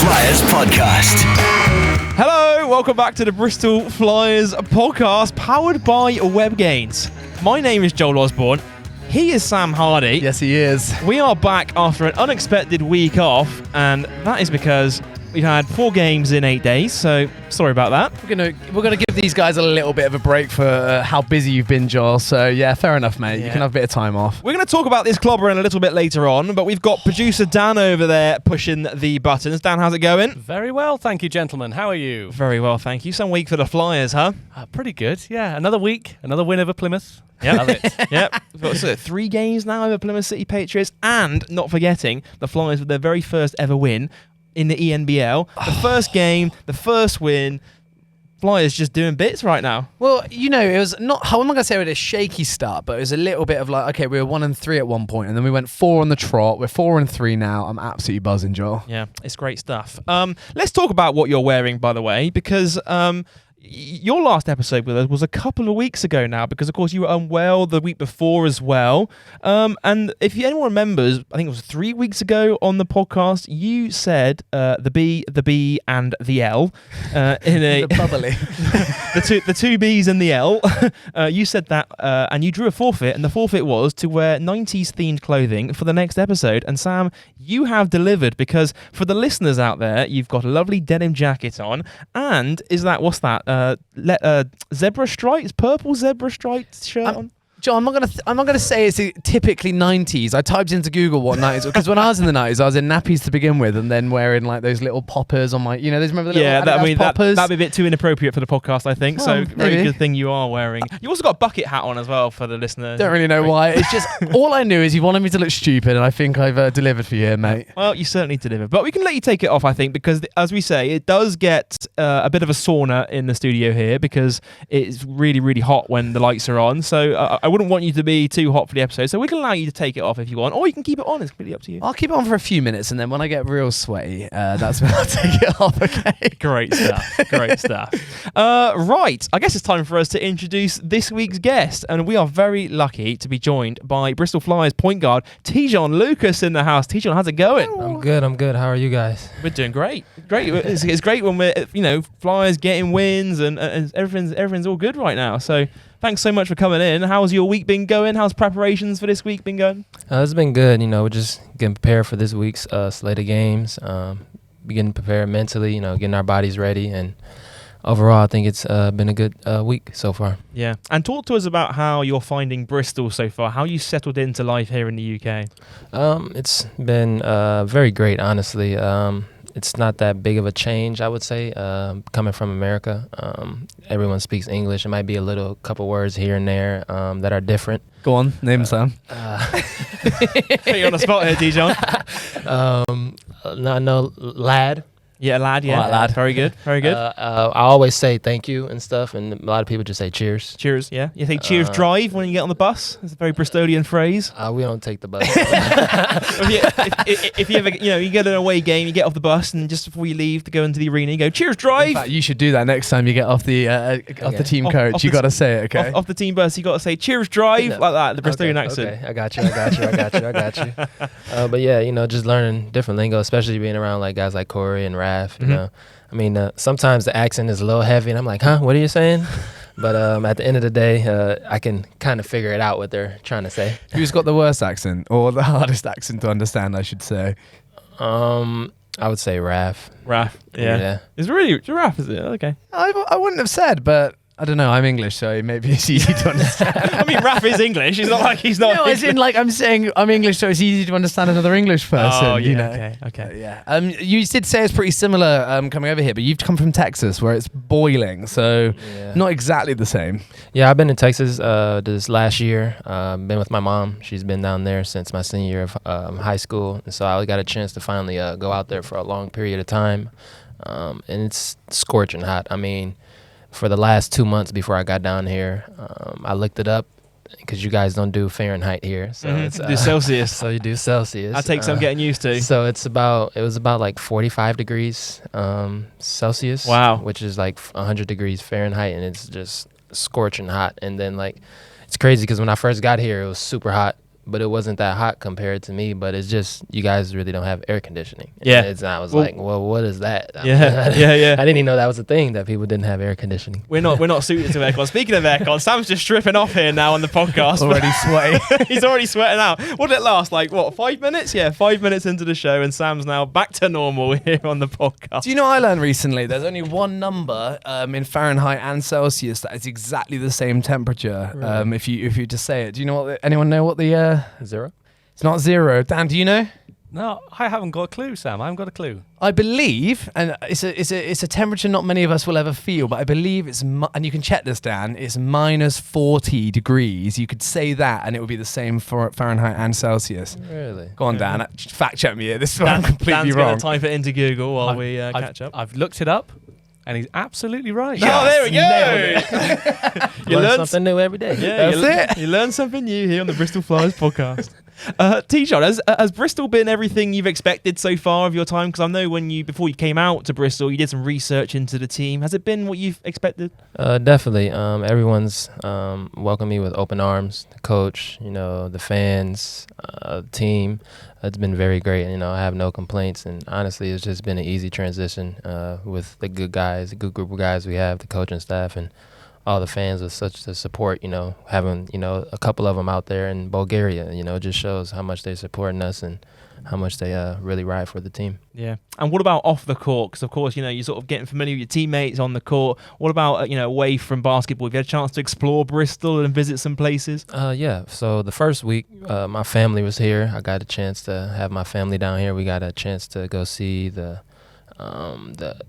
Flyers Podcast. Hello, welcome back to the Bristol Flyers Podcast, powered by WebGains. My name is Joel Osborne. He is Sam Hardy. Yes, he is. We are back after an unexpected week off, and that is because we've had 4 games in 8 days, so sorry about that. We're gonna give these guys a little bit of a break for how busy you've been, Joel. So yeah, fair enough, mate. Yeah. You can have a bit of time off. We're going to talk about this clobber in a little bit later on, but we've got producer Dan over there pushing the buttons. Dan, how's it going? Very well, thank you, gentlemen. How are you? Very well, thank you. Some week for the Flyers, huh? Pretty good, yeah. Another week, another win over Plymouth. Yeah, Love it. Yep. So 3 games now over Plymouth City Patriots, and not forgetting the Flyers with their very first ever win in the ENBL. The first game, the first win. Flyers just doing bits right now. Well, you know, it was not. I'm not gonna say it was a shaky start, but it was a little bit of like, okay, we were 1-3 at one point, and then we went 4 on the trot. We're 4-3 now. I'm absolutely buzzing, Joel. Yeah, it's great stuff. Let's talk about what you're wearing, by the way, because your last episode with us was a couple of weeks ago now, because of course you were unwell the week before as well. And if anyone remembers, I think it was 3 weeks ago on the podcast, you said the B, and the L in a The bubbly. the two B's and the L. You said that, and you drew a forfeit, and the forfeit was to wear 90s themed clothing for the next episode. And Sam, you have delivered, because for the listeners out there, you've got a lovely denim jacket on, and what's that? Zebra stripes, purple zebra striped shirt on. Joel, I'm not gonna say it's typically 90s. I typed into Google what 90s, because when I was in the 90s, I was in nappies to begin with, and then wearing like those little poppers on my, you know, those remember the little Adidas poppers? That'd be a bit too inappropriate for the podcast, I think. Well, so very maybe. good thing you are wearing. You also got a bucket hat on as well for the listener. Don't really know why. It's just all I knew is you wanted me to look stupid, and I think I've delivered for you here, mate. Well, you certainly delivered, but we can let you take it off, I think, because as we say, it does get a bit of a sauna in the studio here, because it's really, really hot when the lights are on. So I wouldn't want you to be too hot for the episode, so we can allow you to take it off if you want, or you can keep it on. It's completely up to you. I'll keep it on for a few minutes, and then when I get real sweaty, that's when I'll take it off, okay? Great stuff. Great stuff. Right, I guess it's time for us to introduce this week's guest, and we are very lucky to be joined by Bristol Flyers point guard Tjon Lucas in the house. Tjon, how's it going? I'm good. How are you guys? We're doing great. It's great when we're, Flyers getting wins and everything's all good right now. So thanks so much for coming in. How's your week been going? How's preparations for this week been going? It's been good. We're just getting prepared for this week's slate of games. Getting prepared mentally, getting our bodies ready. And overall, I think it's been a good week so far. Yeah. And talk to us about how you're finding Bristol so far, how you settled into life here in the UK. It's been very great, honestly. It's not that big of a change, I would say, coming from America. Everyone speaks English. It might be a couple words here and there that are different. Go on, name Sam. Put you on the spot here, Tjon. No, lad. Yeah, lad, yeah. All right, lad. Very good, very good. I always say thank you and stuff, and a lot of people just say cheers. Cheers, yeah. You say cheers drive when you get on the bus? It's a very Bristolian phrase. We don't take the bus. if you ever, you get an away game, you get off the bus, and just before you leave to go into the arena, you go, cheers drive. In fact, you should do that next time you get off the team coach. Off You the got to say it, okay? Off the team bus, you got to say cheers drive, like that, the Bristolian accent. Okay, I got you. But yeah, just learning different lingo, especially being around like guys like Corey and Raph, you know. I mean, sometimes the accent is a little heavy, and I'm like, huh, what are you saying? But at the end of the day, I can kind of figure it out what they're trying to say. Who's got the worst accent, or the hardest accent to understand, I should say? I would say Raph. Raph, yeah. It's really Raph, is it? Okay. I wouldn't have said, but I don't know. I'm English, so maybe it's easy to understand. I mean, Raph is English. It's not like he's not. No, as in like I'm saying I'm English, so it's easy to understand another English person. Oh, yeah, you know. Okay. Yeah. You did say it's pretty similar coming over here, but you've come from Texas where it's boiling, so not exactly the same. Yeah, I've been in Texas this last year. Been with my mom. She's been down there since my senior year of high school, and so I got a chance to finally go out there for a long period of time. And it's scorching hot. I mean, for the last 2 months before I got down here, I looked it up because you guys don't do Fahrenheit here, so it's do Celsius. So you do Celsius. I take some getting used to. So it was about like 45 degrees Celsius. Wow. Which is like 100 degrees Fahrenheit, and it's just scorching hot. And then like it's crazy because when I first got here, it was super hot but it wasn't that hot compared to me. But it's just you guys really don't have air conditioning. Yeah. And I was like, well, what is that? Yeah. I didn't even know that was a thing, that people didn't have air conditioning. We're not suited to aircon. Speaking of aircon, Sam's just stripping off here now on the podcast. Already sweating. He's already sweating out. What did it last? 5 minutes? Yeah, 5 minutes into the show, and Sam's now back to normal here on the podcast. Do you know what I learned recently? There's only one number in Fahrenheit and Celsius that is exactly the same temperature. Really? If you just say it. Do you know anyone know what the 0? It's not 0. Dan, do you know? No, I haven't got a clue, Sam. I haven't got a clue. I believe, and it's a temperature not many of us will ever feel, but I believe it's and you can check this, Dan. It's minus 40 degrees. You could say that, and it would be the same for Fahrenheit and Celsius. Really? Go on, Dan. Fact check me here. This is where I'm completely Dan's wrong. going to type it into Google while we catch up. I've looked it up, and he's absolutely right. Oh, there we go. You learn something new every day. Yeah, you learn something new here on the Bristol Flyers podcast. Tjon, has Bristol been everything you've expected so far of your time? Because I know before you came out to Bristol, you did some research into the team. Has it been what you've expected? Definitely. Everyone's welcomed me with open arms. The coach, the fans, the team. It's been very great. I have no complaints. And honestly, it's just been an easy transition with the good guys, the good group of guys we have, the coaching staff, and all the fans with such the support, having, a couple of them out there in Bulgaria, it just shows how much they're supporting us and how much they really ride for the team. Yeah. And what about off the court? Because, of course, you're sort of getting familiar with your teammates on the court. What about, away from basketball? Have you had a chance to explore Bristol and visit some places? Yeah. So the first week, my family was here. I got a chance to have my family down here. We got a chance to go see the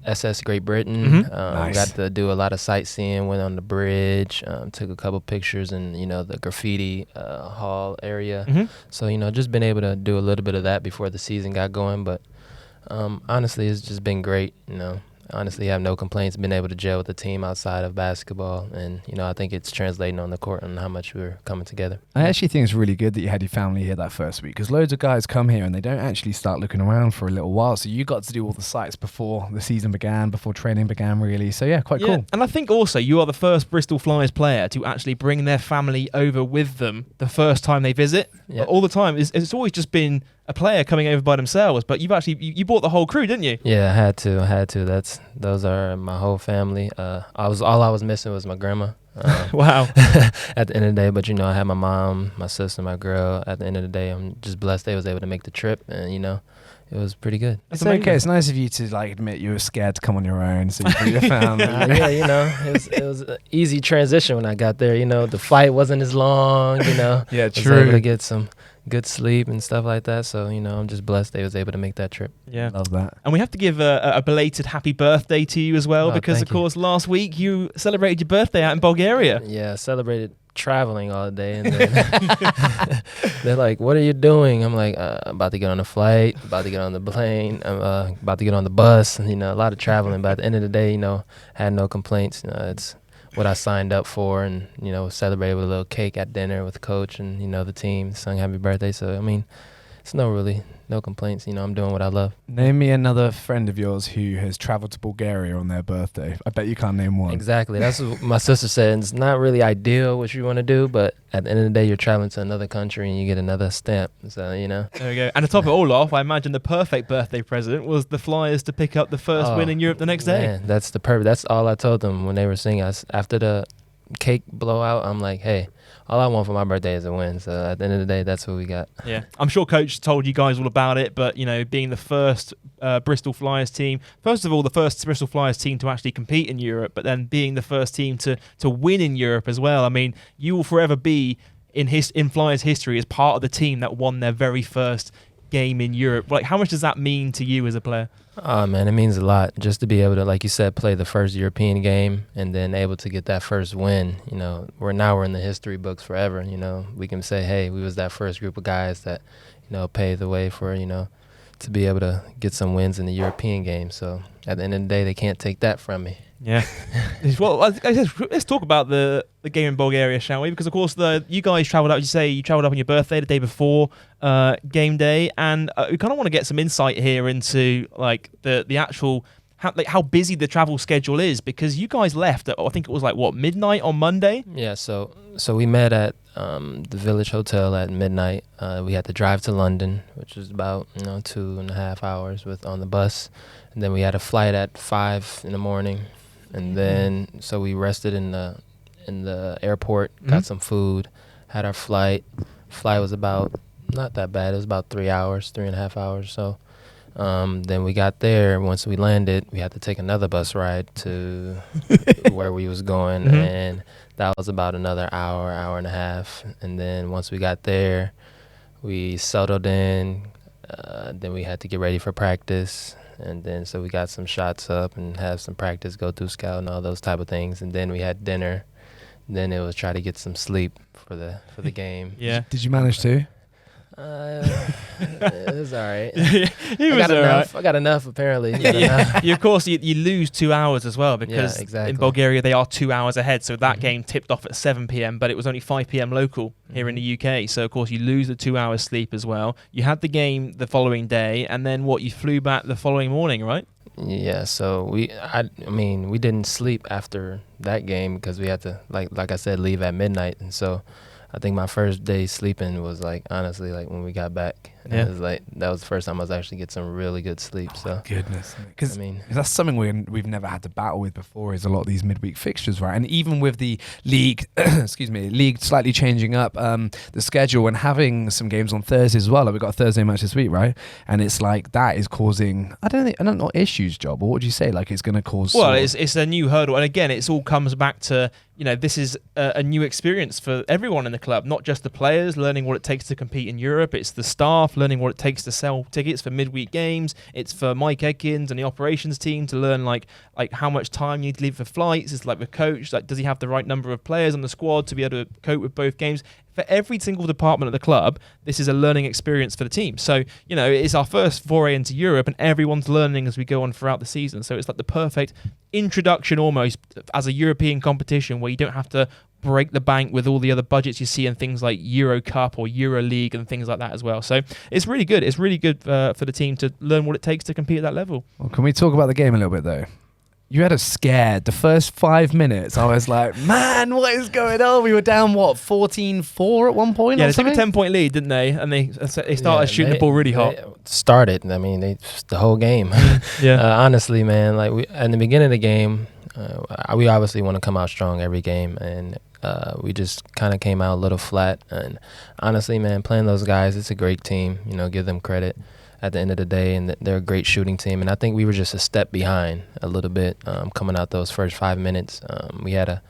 SS Great Britain. Mm-hmm. Nice. Got to do a lot of sightseeing, went on the bridge, took a couple pictures in, the graffiti hall area. Mm-hmm. So, just been able to do a little bit of that before the season got going. But honestly, it's just been great, Honestly, I have no complaints. Been able to gel with the team outside of basketball, and I think it's translating on the court and how much we're coming together. I actually think it's really good that you had your family here that first week, because loads of guys come here and they don't actually start looking around for a little while. So you got to do all the sites before the season began, before training began, really. So yeah, quite cool. And I think also you are the first Bristol Flyers player to actually bring their family over with them the first time they visit. Yeah. All the time, it's always just been a player coming over by themselves, but you've actually you brought the whole crew, didn't you? Yeah, I had to. Those are my whole family. All I was missing was my grandma. Wow. At the end of the day, but I had my mom, my sister, my girl. At the end of the day, I'm just blessed they was able to make the trip, and it was pretty good. It's okay. It's nice of you to admit you were scared to come on your own, so you bring your family. It was an easy transition when I got there. The flight wasn't as long. Yeah, was true. able to get some good sleep and stuff like that. So, I'm just blessed they was able to make that trip. Yeah. Love that. And we have to give a belated happy birthday to you as well, Oh, because, of course, last week you celebrated your birthday out in Bulgaria. Yeah, I celebrated traveling all day. And then they're like, what are you doing? I'm like, I'm about to get on a flight, about to get on the plane, I'm about to get on the bus. And, a lot of traveling. But at the end of the day, had no complaints. It's what I signed up for, and celebrated with a little cake at dinner with the coach and the team, sung happy birthday. So it's no complaints. I'm doing what I love. Name me another friend of yours who has traveled to Bulgaria on their birthday. I bet you can't name one. Exactly. That's what my sister said. It's not really ideal what you want to do, but at the end of the day, you're traveling to another country and you get another stamp. So, There we go. And to top it all off, I imagine the perfect birthday present was the Flyers to pick up the first win in Europe the next day. Man, that's the perfect. That's all I told them when they were singing. After the cake blowout, I'm like, hey, all I want for my birthday is a win. So at the end of the day, that's what we got. Yeah, I'm sure Coach told you guys all about it, but being the first Bristol Flyers team, first of all, the first Bristol Flyers team to actually compete in Europe, but then being the first team to win in Europe as well. I mean, you will forever be in Flyers history as part of the team that won their very first game in Europe. How much does that mean to you as a player? Oh, man, it means a lot just to be able to, like you said, play the first European game and then able to get that first win. We're in the history books forever. We can say, hey, we was that first group of guys that, paved the way for, to be able to get some wins in the European game. So at the end of the day, they can't take that from me. Yeah. Well, let's talk about the game in Bulgaria, shall we? Because, of course, you guys travelled out, you travelled up on your birthday the day before game day, and we kind of want to get some insight here into, the actual how busy the travel schedule is, because you guys left at, I think it was like midnight on Monday. Yeah, so we met at the Village Hotel at midnight. We had to drive to London, which was about 2.5 hours on the bus, and then we had a flight at 5 in the morning, and then so we rested in the airport, got some food, had our flight. Flight was about not that bad. It was about 3.5 hours. So then we got there. Once we landed, we had to take another bus ride to where we was going, and that was about another hour and a half. And then once we got there, we settled in. Then we had to get ready for practice, and then so we got some shots up and have some practice, go through scout and all those type of things. And then we had dinner. Then it was try to get some sleep for the game. Yeah. Did you manage to? It was all right. I got enough apparently. Of course, you lose 2 hours as well, because in Bulgaria they are 2 hours ahead. So that game tipped off at 7 p.m, but it was only 5 p.m. local here in the UK. So of course you lose the 2 hours sleep as well. You had the game the following day, and then you flew back the following morning, right? Yeah, so we didn't sleep after that game because we had to like I said, leave at midnight. And so I think my first day sleeping was honestly when we got back. Yeah. It was that was the first time I was actually get some really good sleep. Oh, goodness. Because that's something we've never had to battle with before, is a lot of these midweek fixtures, right? And even with the league, league slightly changing up the schedule and having some games on Thursday as well. We've got a Thursday match this week, right? And it's that is causing, I don't know, issues, Job. Or what would you say? It's going to cause... Well, it's a new hurdle. And again, it all comes back to, this is a new experience for everyone in the club, not just the players learning what it takes to compete in Europe. It's the staff learning what it takes to sell tickets for midweek games. It's for Mike Edkins and the operations team to learn like how much time you need to leave for flights. It's the coach, does he have the right number of players on the squad to be able to cope with both games? For every single department of the club, this is a learning experience for the team. So, it's our first foray into Europe, and everyone's learning as we go on throughout the season. So it's the perfect introduction almost as a European competition, where you don't have to break the bank with all the other budgets you see in things like Euro Cup or Euro League and things like that as well. So it's really good. It's really good for the team to learn what it takes to compete at that level. Well, can we talk about the game a little bit though? You had us scared. The first 5 minutes, I was like, man, what is going on? We were down, 14-4 at one point? Yeah, they took a 10-point lead, didn't they? And they started shooting the ball really hot. Started. The whole game. Yeah. Honestly, man, in the beginning of the game, we obviously want to come out strong every game, and we just kind of came out a little flat. And honestly, man, playing those guys, it's a great team. Give them credit at the end of the day, and they're a great shooting team. And I think we were just a step behind a little bit coming out those first 5 minutes. We had a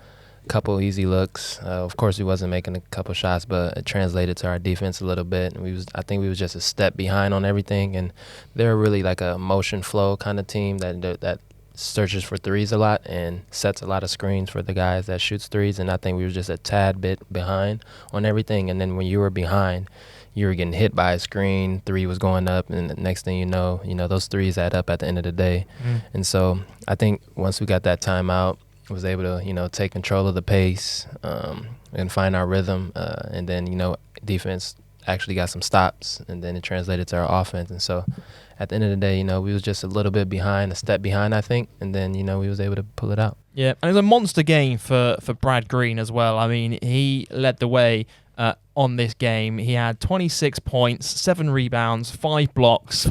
couple easy looks. Of course, we wasn't making a couple shots, but it translated to our defense a little bit. And I think we was just a step behind on everything. And they're really like a motion flow kind of team that searches for threes a lot and sets a lot of screens for the guys that shoots threes. And I think we were just a tad bit behind on everything. And then when you were behind, you were getting hit by a screen, three was going up, and the next thing you know, those threes add up at the end of the day. And so I think once we got that timeout, was able to, take control of the pace and find our rhythm. And then, defense actually got some stops, and then it translated to our offense. And so at the end of the day, we was just a little bit behind, a step behind, I think. And then, we was able to pull it out. Yeah, and it was a monster game for Brad Green as well. I mean, he led the way on this game. He had 26 points, 7 rebounds, 5 blocks.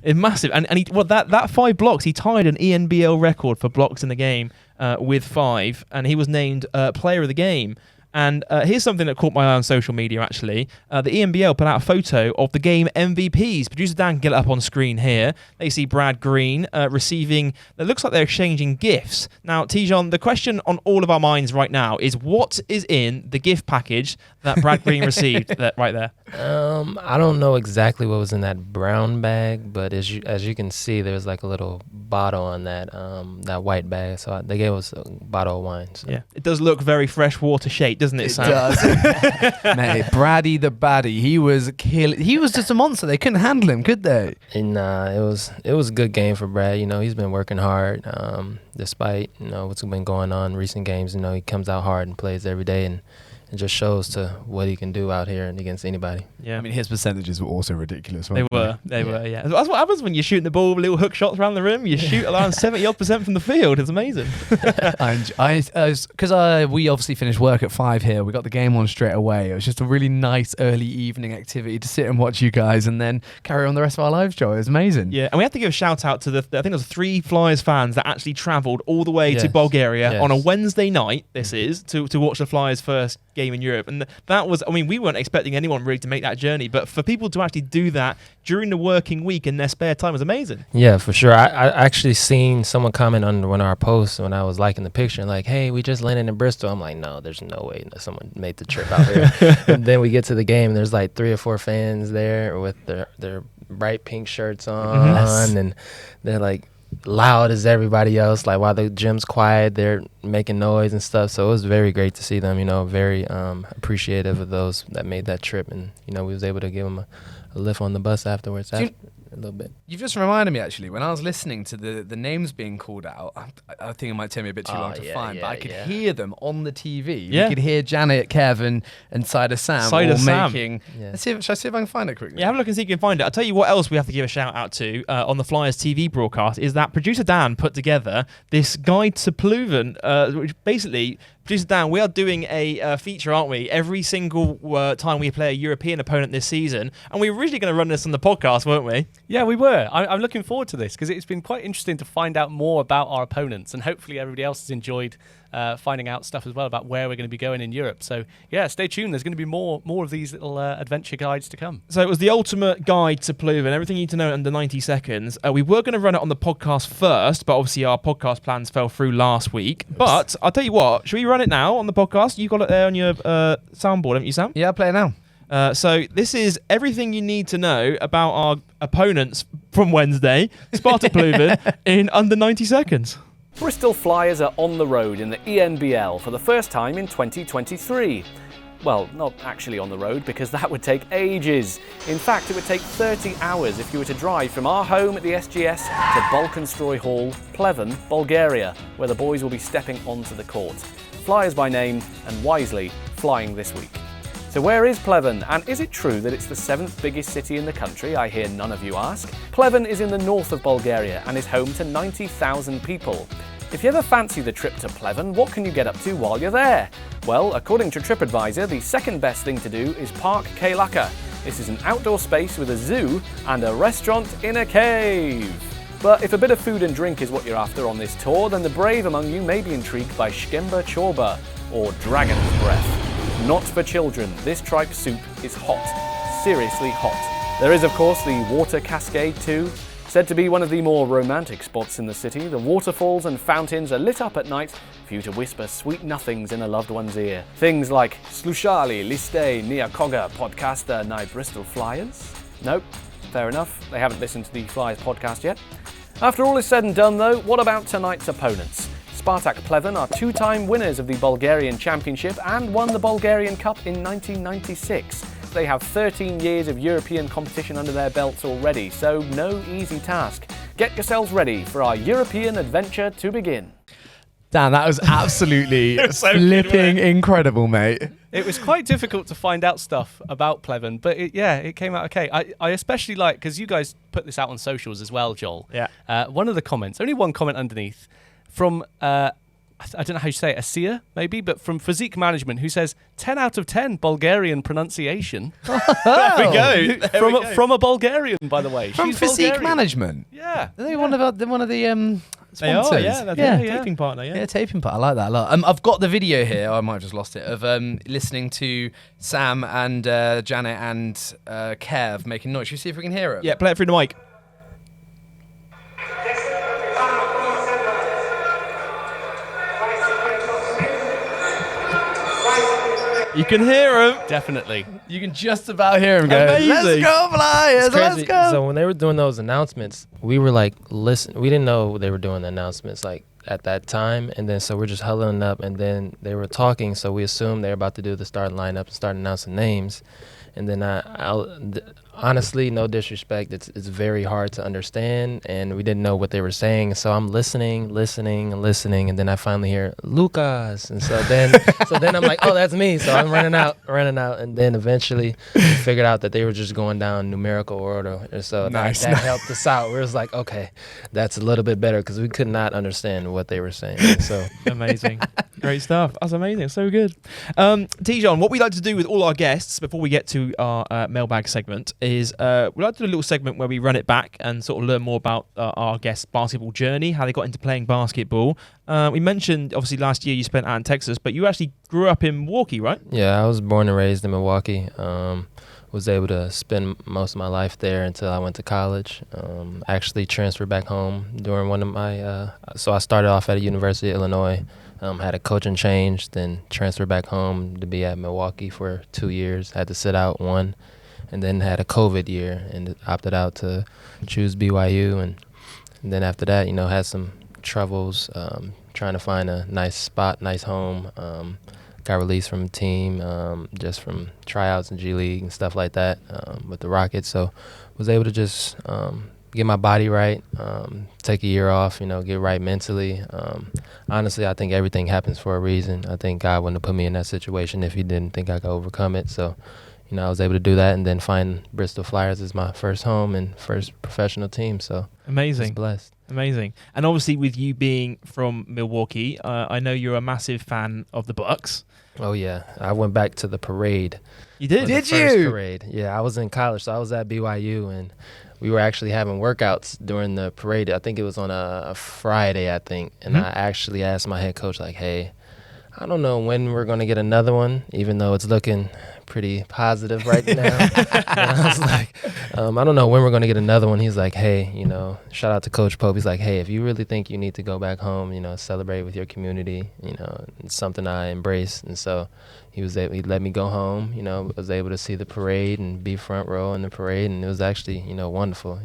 It's massive. And that 5 blocks, he tied an ENBL record for blocks in the game with 5, and he was named player of the game. And here's something that caught my eye on social media, actually. The ENBL put out a photo of the game MVPs. Producer Dan can get it up on screen here. They see Brad Green receiving, it looks like they're exchanging gifts. Now, Tjon, the question on all of our minds right now is, what is in the gift package that Brad Green received right there? I don't know exactly what was in that brown bag, but as you can see, there's like a little bottle on that white bag. So they gave us a bottle of wine. So. Yeah, it does look very freshwater shaped, doesn't it, Sam? It does. Mate, Braddy the baddie, he was just a monster. They couldn't handle him, could they? And it was a good game for Brad. He's been working hard despite what's been going on in recent games. He comes out hard and plays every day, and it just shows to what he can do out here and against anybody. Yeah. I mean, his percentages were also ridiculous. They weren't were, yeah. That's what happens when you're shooting the ball with little hook shots around the rim. You shoot around 70% from the field. It's amazing. Because we obviously finished work at 5 here. We got the game on straight away. It was just a really nice early evening activity to sit and watch you guys and then carry on the rest of our lives, Joe. It was amazing. Yeah, and we have to give a shout out to I think there was 3 Flyers fans that actually travelled all the way to Bulgaria on a Wednesday night, to watch the Flyers' first game in Europe. And that was, I mean, we weren't expecting anyone really to make that journey, but for people to actually do that during the working week in their spare time was amazing. Yeah, for sure. I actually seen someone comment on one of our posts when I was liking the picture, like, hey, we just landed in Bristol. I'm like, no, there's no way that someone made the trip out here. And then we get to the game, and there's like 3 or 4 fans there with their bright pink shirts on, and they're like loud as everybody else. Like while the gym's quiet, they're making noise and stuff. So it was very great to see them. Very appreciative of those that made that trip, and we was able to give them a lift on the bus afterwards. A little bit. You've just reminded me, actually, when I was listening to the names being called out, I think it might take me a bit too long to find, but I could hear them on the TV. Yeah. You could hear Janet, Kevin, and Cider Sam all making... Yeah. Should I see if I can find it quickly? Yeah, have a look and see if you can find it. I'll tell you what else we have to give a shout out to on the Flyers TV broadcast is that producer Dan put together this guide to Pleven, which basically... Producer Dan, we are doing a feature, aren't we? Every single time we play a European opponent this season. And we were originally going to run this on the podcast, weren't we? Yeah, we were. I'm looking forward to this because it's been quite interesting to find out more about our opponents, and hopefully everybody else has enjoyed finding out stuff as well about where we're going to be going in Europe. So yeah, stay tuned. There's going to be more of these little adventure guides to come. So it was the ultimate guide to Pleven, everything you need to know in under 90 seconds. We were going to run it on the podcast first, but obviously our podcast plans fell through last week. Oops. But I'll tell you what, should we run it now on the podcast? You got it there on your soundboard, haven't you, Sam? Yeah, I'll play it now. So this is everything you need to know about our opponents from Wednesday, Spartak Pleven, in under 90 seconds. Bristol Flyers are on the road in the ENBL for the first time in 2023. Well, not actually on the road, because that would take ages. In fact, it would take 30 hours if you were to drive from our home at the SGS to Balkanstroy Hall, Pleven, Bulgaria, where the boys will be stepping onto the court. Flyers by name, and wisely, flying this week. So where is Pleven, and is it true that it's the 7th biggest city in the country, I hear none of you ask? Pleven is in the north of Bulgaria and is home to 90,000 people. If you ever fancy the trip to Pleven, what can you get up to while you're there? Well, according to TripAdvisor, the second best thing to do is Park Kailaka. This is an outdoor space with a zoo and a restaurant in a cave. But if a bit of food and drink is what you're after on this tour, then the brave among you may be intrigued by Shkemba Chorba, or Dragon's Breath. Not for children, this tripe soup is hot. Seriously hot. There is, of course, the water cascade too. Said to be one of the more romantic spots in the city, the waterfalls and fountains are lit up at night for you to whisper sweet nothings in a loved one's ear. Things like Slushali, Liste, Nia Koga, Podcaster, Nai Bristol Flyers? Nope, fair enough. They haven't listened to the Flyers podcast yet. After all is said and done though, what about tonight's opponents? Spartak Pleven are 2-time winners of the Bulgarian Championship and won the Bulgarian Cup in 1996. They have 13 years of European competition under their belts already, so no easy task. Get yourselves ready for our European adventure to begin. Dan, that was absolutely flipping incredible, mate. It was quite difficult to find out stuff about Pleven, but it came out okay. I especially like, because you guys put this out on socials as well, Joel. Yeah. One of the comments, only one comment underneath, from, I don't know how you say it, Asia maybe, but from Physique Management, who says 10 out of 10 Bulgarian pronunciation. There we go. From a Bulgarian, by the way. From She's Physique Bulgarian. Management. Yeah. Are they one of the They are, sponsors? yeah. They're a taping partner, yeah. Yeah, taping partner. I like that a lot. I've got the video here. I might have just lost it. Of listening to Sam and Janet and Kev making noise. Should we see if we can hear it? Yeah, play it through the mic. You can hear him. Definitely. You can just about hear him go, Amazing. "Let's go, Flyers, It's let's crazy. go." So when they were doing those announcements, we were like, listen, we didn't know they were doing the announcements like at that time. And then so we're just huddling up, and then they were talking, so we assumed they were about to do the starting lineup and start announcing names. And then honestly, no disrespect, it's very hard to understand, and we didn't know what they were saying. So I'm listening, and then I finally hear Lucas, and so then I'm like, oh, that's me. So I'm running out, and then eventually figured out that they were just going down numerical order. And so that helped us out. We was like, okay, that's a little bit better, because we could not understand what they were saying. And so amazing, great stuff. That's amazing, so good. Tjon, what we like to do with all our guests before we get to our mailbag segment is we like to do a little segment where we run it back and sort of learn more about our guests' basketball journey, how they got into playing basketball. We mentioned, obviously, last year you spent out in Texas, but you actually grew up in Milwaukee, right? Yeah, I was born and raised in Milwaukee. Was able to spend most of my life there until I went to college. Actually transferred back home during one of my so I started off at a University of Illinois, had a coaching change, then transferred back home to be at Milwaukee for 2 years. Had to sit out one, and then had a COVID year and opted out to choose BYU. And then after that, had some troubles trying to find a nice spot, nice home. Got released from the team just from tryouts and G League and stuff like that with the Rockets. So was able to just get my body right, take a year off, get right mentally. Honestly, I think everything happens for a reason. I think God wouldn't have put me in that situation if he didn't think I could overcome it. So, I was able to do that and then find Bristol Flyers as my first home and first professional team. So amazing. I was blessed. Amazing. And obviously with you being from Milwaukee, I know you're a massive fan of the Bucks. Oh, yeah. I went back to the parade. You did? Did you? Parade. Yeah, I was in college, so I was at BYU, and we were actually having workouts during the parade. I think it was on a Friday, I think. And I actually asked my head coach, like, hey, I don't know when we're going to get another one, even though it's looking pretty positive right now. And I was like, I don't know when we're going to get another one. He's like, hey, shout out to Coach Pope. He's like, hey, if you really think you need to go back home, celebrate with your community, it's something I embrace. And so he let me go home, was able to see the parade and be front row in the parade. And it was actually, wonderful.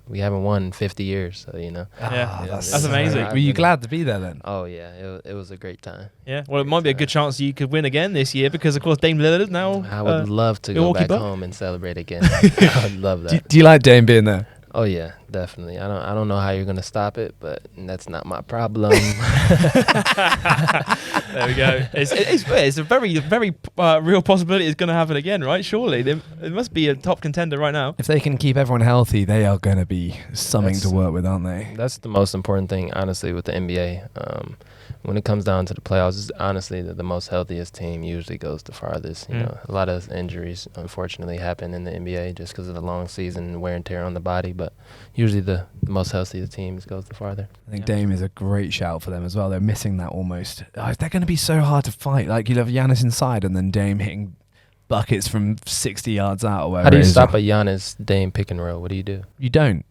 We haven't won in 50 years. So, Yeah, that's amazing. Were you glad to be there then? Oh, yeah. It was a great time. Yeah. Well, it might be a good chance you could win again this year because, of course, Dame Lillard now. I would love to go back home and celebrate again. I would love that. Do you like Dame being there? Oh yeah, definitely. I don't know how you're gonna stop it, but that's not my problem. There we go. It's a very real possibility it's going to happen again, right? Surely it must be a top contender right now. If they can keep everyone healthy, they are going to be something to work with, aren't they? That's the most important thing, honestly, with the NBA. When it comes down to the playoffs, honestly, the most healthiest team usually goes the farthest. A lot of injuries, unfortunately, happen in the NBA just because of the long season and wear and tear on the body. But usually the most healthiest teams goes the farther. I think Dame is a great shout for them as well. They're missing that almost. They're going to be so hard to fight. Like, you'll have Giannis inside and then Dame hitting buckets from 60 yards out or whatever. How do you stop a Giannis Dame pick and roll? What do you do? You don't.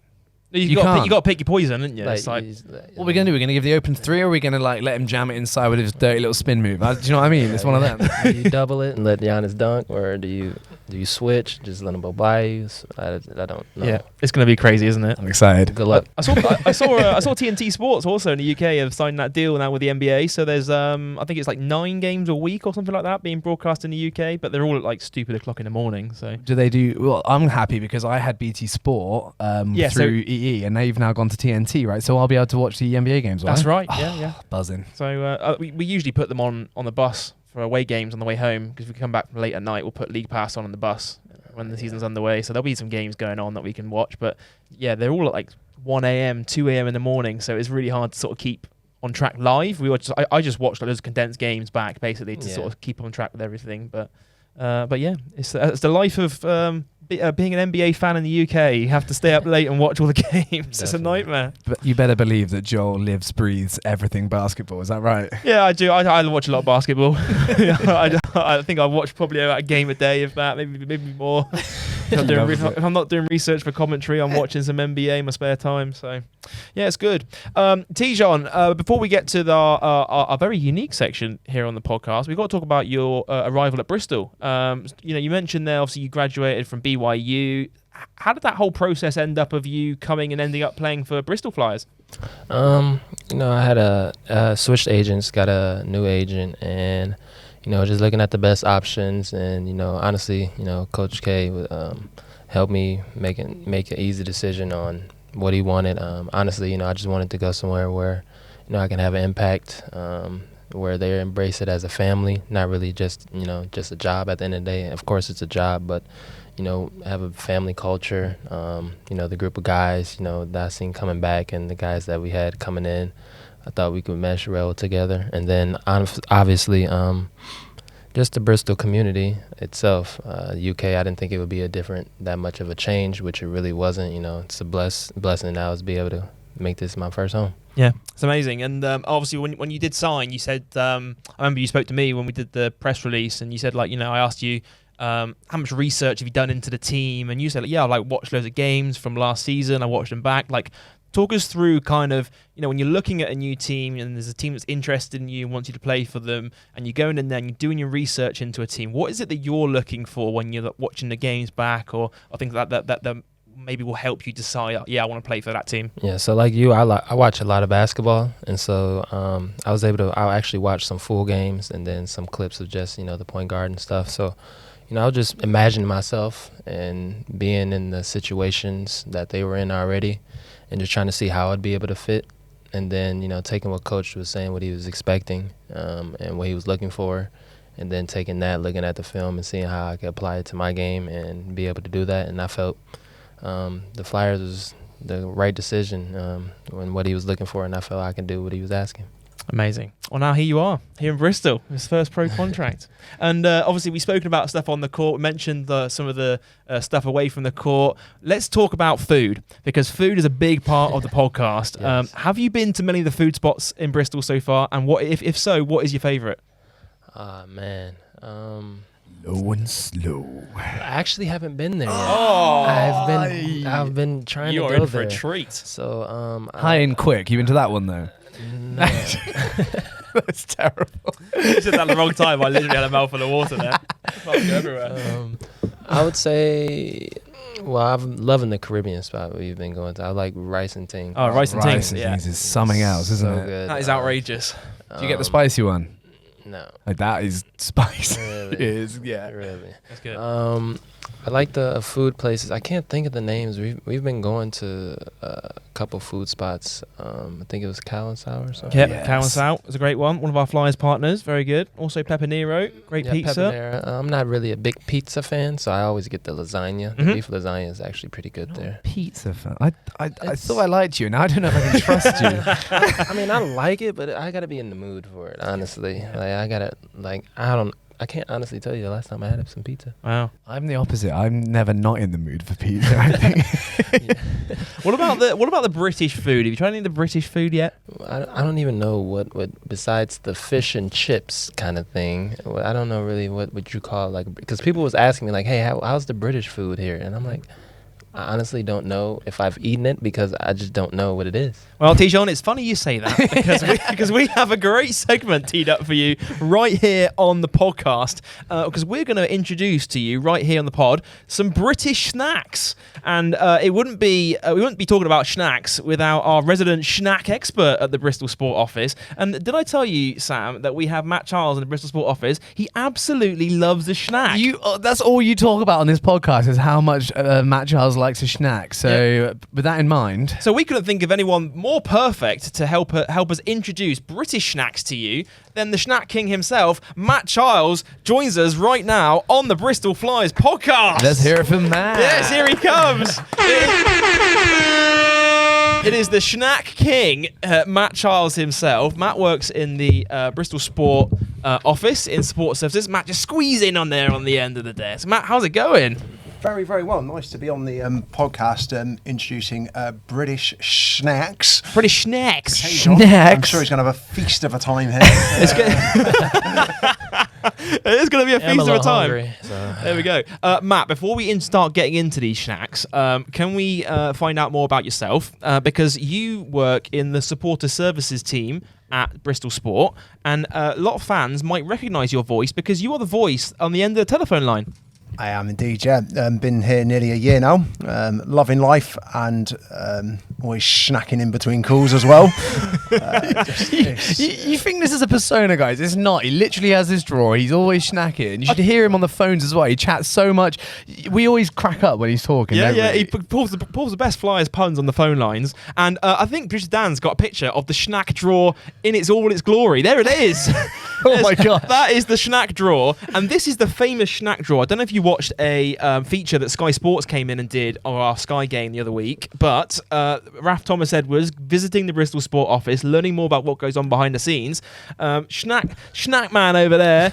You got to pick your poison, haven't you? Like, what are we going to do? We're going to give the open three, or are we going to let him jam it inside with his dirty little spin move? Do you know what I mean? It's one of them. Do you double it and let Giannis dunk, or do you switch, just let him go by you? I don't know. Yeah, it's going to be crazy, isn't it? I'm excited. Good luck. I saw TNT Sports also in the UK have signed that deal now with the NBA. So there's I think it's like 9 games a week or something like that being broadcast in the UK, but they're all at like stupid o'clock in the morning. So do they do? Well, I'm happy because I had BT Sport through EE, and they've now gone to TNT, right? So I'll be able to watch the NBA games. That's right. Yeah. Buzzing. So we usually put them on the bus for away games on the way home because if we come back late at night, we'll put League Pass on the bus when the season's underway. So there'll be some games going on that we can watch. But yeah, they're all at like 1 a.m., 2 a.m. in the morning. So it's really hard to sort of keep on track live. I just watched like those condensed games back basically to sort of keep on track with everything. But yeah, it's the life of being an NBA fan in the UK. You have to stay up late and watch all the games. Definitely. It's a nightmare. But you better believe that Joel lives, breathes everything basketball. Is that right? Yeah, I do. I watch a lot of basketball. I think I watch probably about a game a day, if that, maybe more. If I'm not doing research for commentary, I'm watching some NBA in my spare time. So, yeah, it's good. Tjon, before we get to our very unique section here on the podcast, we've got to talk about your arrival at Bristol. You mentioned there, obviously, you graduated from BYU. How did that whole process end up of you coming and ending up playing for Bristol Flyers? I had switched agents, got a new agent, and just looking at the best options. And honestly, Coach K helped me make an easy decision on what he wanted. Honestly, I just wanted to go somewhere where I can have an impact, where they embrace it as a family, not really just a job at the end of the day. Of course, it's a job, but have a family culture. The group of guys, that I seen coming back, and the guys that we had coming in, I thought we could mesh well together. And then obviously, just the Bristol community itself, UK, I didn't think it would be that much of a change, which it really wasn't. It's a blessing that I was be able to make this my first home. Yeah, it's amazing. And obviously, when you did sign, you said, I remember you spoke to me when we did the press release, and you said, I asked you, how much research have you done into the team? And you said, I watched loads of games from last season. I watched them back. Talk us through kind of, when you're looking at a new team and there's a team that's interested in you and wants you to play for them, and you're going in there and you're doing your research into a team. What is it that you're looking for when you're watching the games back, or things that maybe will help you decide, I want to play for that team? Yeah, so like you, I watch a lot of basketball, and so I actually watch some full games and then some clips of just, the point guard and stuff. So, I was just imagining myself and being in the situations that they were in already, and just trying to see how I'd be able to fit. And then, taking what Coach was saying, what he was expecting, and what he was looking for, and then taking that, looking at the film and seeing how I could apply it to my game and be able to do that. And I felt the Flyers was the right decision when what he was looking for, and I felt I could do what he was asking. Amazing. Well, now here you are, here in Bristol, his first pro contract. And obviously we've spoken about stuff on the court. We mentioned some of the stuff away from the court. Let's talk about food, because food is a big part of the podcast. Yes. Have you been to many of the food spots in Bristol so far? And what, if so, what is your favourite? Man. Low and slow. I actually haven't been there yet. Oh, I've been trying to go there. You're in for a treat. So High and quick. You into that one though? No. That's terrible. You said that at the wrong time. I literally had a mouthful of water there. Go everywhere. I would say, I'm loving the Caribbean spot we've been going to. I like Rice and Ting. Oh, Rice and Ting. Yeah. Is something else, isn't so it? good. That is outrageous. Do you get the spicy one? No. Like that is spicy. Really? It is, yeah. Really. That's good. I like the food places. I can't think of the names. We've been going to a couple food spots. I think it was Cow and Sour or something. Yep, Yes. Cow and Sour is a great one. One of our Flyers partners, very good. Also Pepper Nero, great pizza. Pepinera. I'm not really a big pizza fan, so I always get the lasagna. The beef lasagna is actually pretty good there. Pizza fan. I thought I liked you. Now I don't know if I can trust you. I mean, I like it, but I gotta be in the mood for it. Honestly, I can't honestly tell you the last time I had some pizza. Wow. I'm the opposite. I'm never not in the mood for pizza, I think. Yeah. What about the British food? Have you tried any of the British food yet? I don't even know what besides the fish and chips kind of thing. I don't know really what you call because people was asking me hey, how's the British food here? And I'm like, I honestly don't know if I've eaten it because I just don't know what it is. Well, Tjon, it's funny you say that because we have a great segment teed up for you right here on the podcast, because we're going to introduce to you right here on the pod some British snacks. And we wouldn't be talking about Schnaks without our resident Schnack expert at the Bristol Sport office. And did I tell you, Sam, that we have Matt Charles in the Bristol Sport office? He absolutely loves a Schnack. That's all you talk about on this podcast is how much Matt Charles likes a Schnack. So with that in mind, so we couldn't think of anyone more perfect to help us introduce British Schnacks to you than the Schnack King himself. Matt Charles joins us right now on the Bristol Flyers podcast. let's hear it from Matt. Yes, here he comes. It is the Schnack King, Matt Charles himself. Matt works in the Bristol Sport office in support services. Matt, just squeeze in on there on the end of the desk. Matt, how's it going? Very, very well. Nice to be on the podcast introducing British Schnacks. British Schnacks. I'm sure he's going to have a feast of a time here. It is going to be a feast of a time. Hungry, so. There we go. Matt, before we start getting into these Schnacks, can we find out more about yourself? Because you work in the supporter services team at Bristol Sport, and a lot of fans might recognise your voice because you are the voice on the end of the telephone line. I am indeed, yeah. Been here nearly a year now. Loving life and always snacking in between calls as well. You think this is a persona, guys? It's not. He literally has this drawer. He's always snacking. You should hear him on the phones as well. He chats so much. We always crack up when he's talking. Yeah. He pulls the best Flyers puns on the phone lines. And I think British Dan's got a picture of the Schnack drawer in all its glory. There it is. Oh my god, that is the Schnack drawer, and this is the famous Schnack drawer. I don't know if you watched a feature that Sky Sports came in and did on our Sky game the other week, but Raf Thomas Edwards visiting the Bristol Sport office, learning more about what goes on behind the scenes. Schnack man over there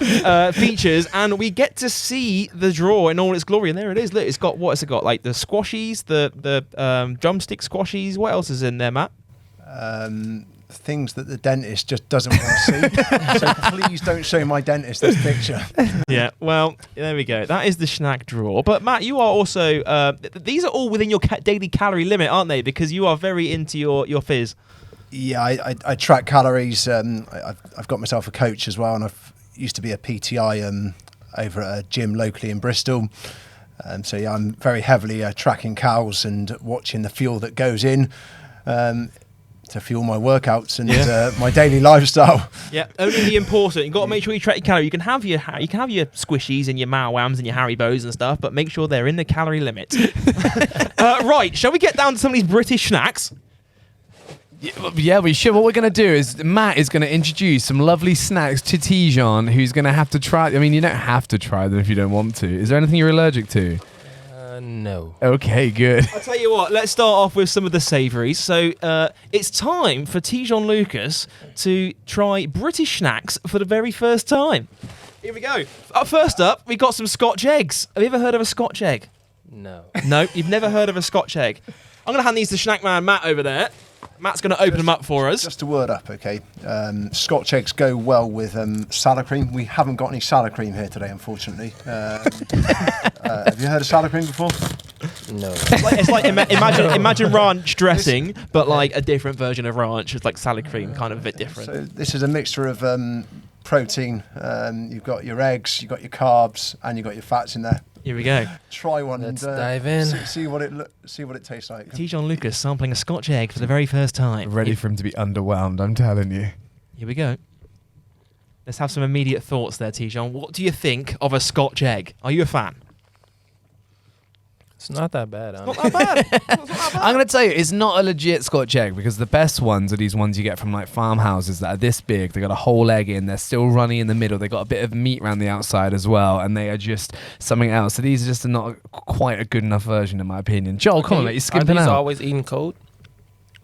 features, and we get to see the drawer in all its glory. And there it is. Look, it's got like the squashies, the drumstick squashies. What else is in there, Matt? Things that the dentist just doesn't want to see. So please don't show my dentist this picture. Yeah, well, there we go. That is the Schnack drawer. But Matt, you are also these are all within your daily calorie limit, aren't they? Because you are very into your fizz. Yeah, I track calories. I've got myself a coach as well, and I've used to be a PTI over at a gym locally in Bristol. So yeah, I'm very heavily tracking calories and watching the fuel that goes in. To fuel my workouts and my daily lifestyle. Yeah, only the important. You've got to make sure you track your calories. You can have your squishies and your Mawams and your Haribos and stuff, but make sure they're in the calorie limit. Right, shall we get down to some of these British snacks? Yeah, we should. What we're going to do is Matt is going to introduce some lovely snacks to Tjon, who's going to have to try. I mean, you don't have to try them if you don't want to. Is there anything you're allergic to? No. Okay, good. I'll tell you what, let's start off with some of the savouries. So it's time for Tjon Lucas to try British snacks for the very first time. Here we go. First up, we got some Scotch eggs. Have you ever heard of a Scotch egg? No. No, you've never heard of a Scotch egg. I'm going to hand these to Schnackman Matt over there. Matt's going to open them up for us. Just a word up, okay? Scotch eggs go well with salad cream. We haven't got any salad cream here today, unfortunately. Have you heard of salad cream before? No. It's like imagine ranch dressing, but like a different version of ranch. It's like salad cream, kind of a bit different. So this is a mixture of protein. You've got your eggs, you've got your carbs, and you've got your fats in there. Here we go. Try one. Let's dive in. See what it tastes like. Tjon Lucas sampling a Scotch egg for the very first time. Ready for him to be underwhelmed, I'm telling you. Here we go. Let's have some immediate thoughts there, Tjon. What do you think of a Scotch egg? Are you a fan? It's not that bad. It's not that bad. I'm going to tell you, it's not a legit Scotch egg, because the best ones are these ones you get from like farmhouses that are this big. They got a whole egg in. They're still runny in the middle. They got a bit of meat around the outside as well, and they are just something else. So these are just not quite a good enough version, in my opinion. Joel, come on, mate. You're skipping out. Are these out. always eaten cold?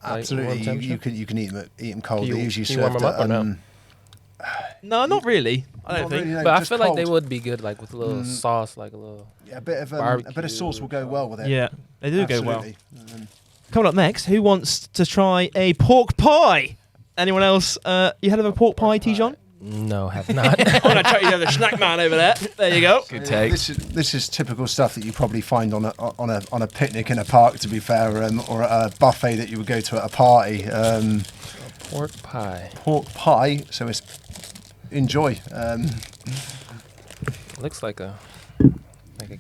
Absolutely. Like you can eat them cold. They usually you warm served them up or no? No, not really. I don't think. Really, no, but I just feel cold. like they would be good, like with a little sauce, like a little. Yeah, a bit of sauce will go well with it. Yeah, they do Absolutely. go well. Coming up next, who wants to try a pork pie? Anyone else? You had a pork pie, Tjon? No, have not. I'm going to try you the Schnack man over there. There you go. Good take. This is typical stuff that you probably find on a picnic in a park, to be fair, or at a buffet that you would go to at a party. Pork pie. Pork pie. So it's enjoy. Looks like a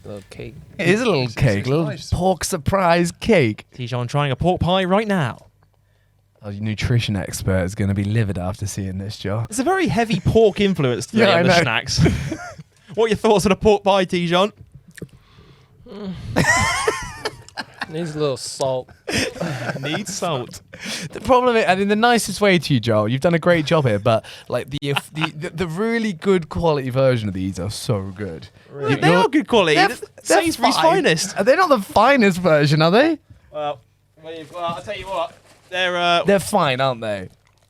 little cake. It is a little cake, a little nice. pork surprise cake. Tjon trying a pork pie right now. Our nutrition expert is going to be livid after seeing this, Joe. It's a very heavy pork influence today Yeah, on the I know. Schnaks. What are your thoughts on a pork pie, Tjon? Needs a little salt. Needs salt. The problem is, and in the nicest way to you, Joel, you've done a great job here, but like the really good quality version of these are so good. Really? They are good quality. They're Sainsbury's fine. finest. Are they not the finest version, are they? Well, I'll tell you what. They're They're fine, aren't they?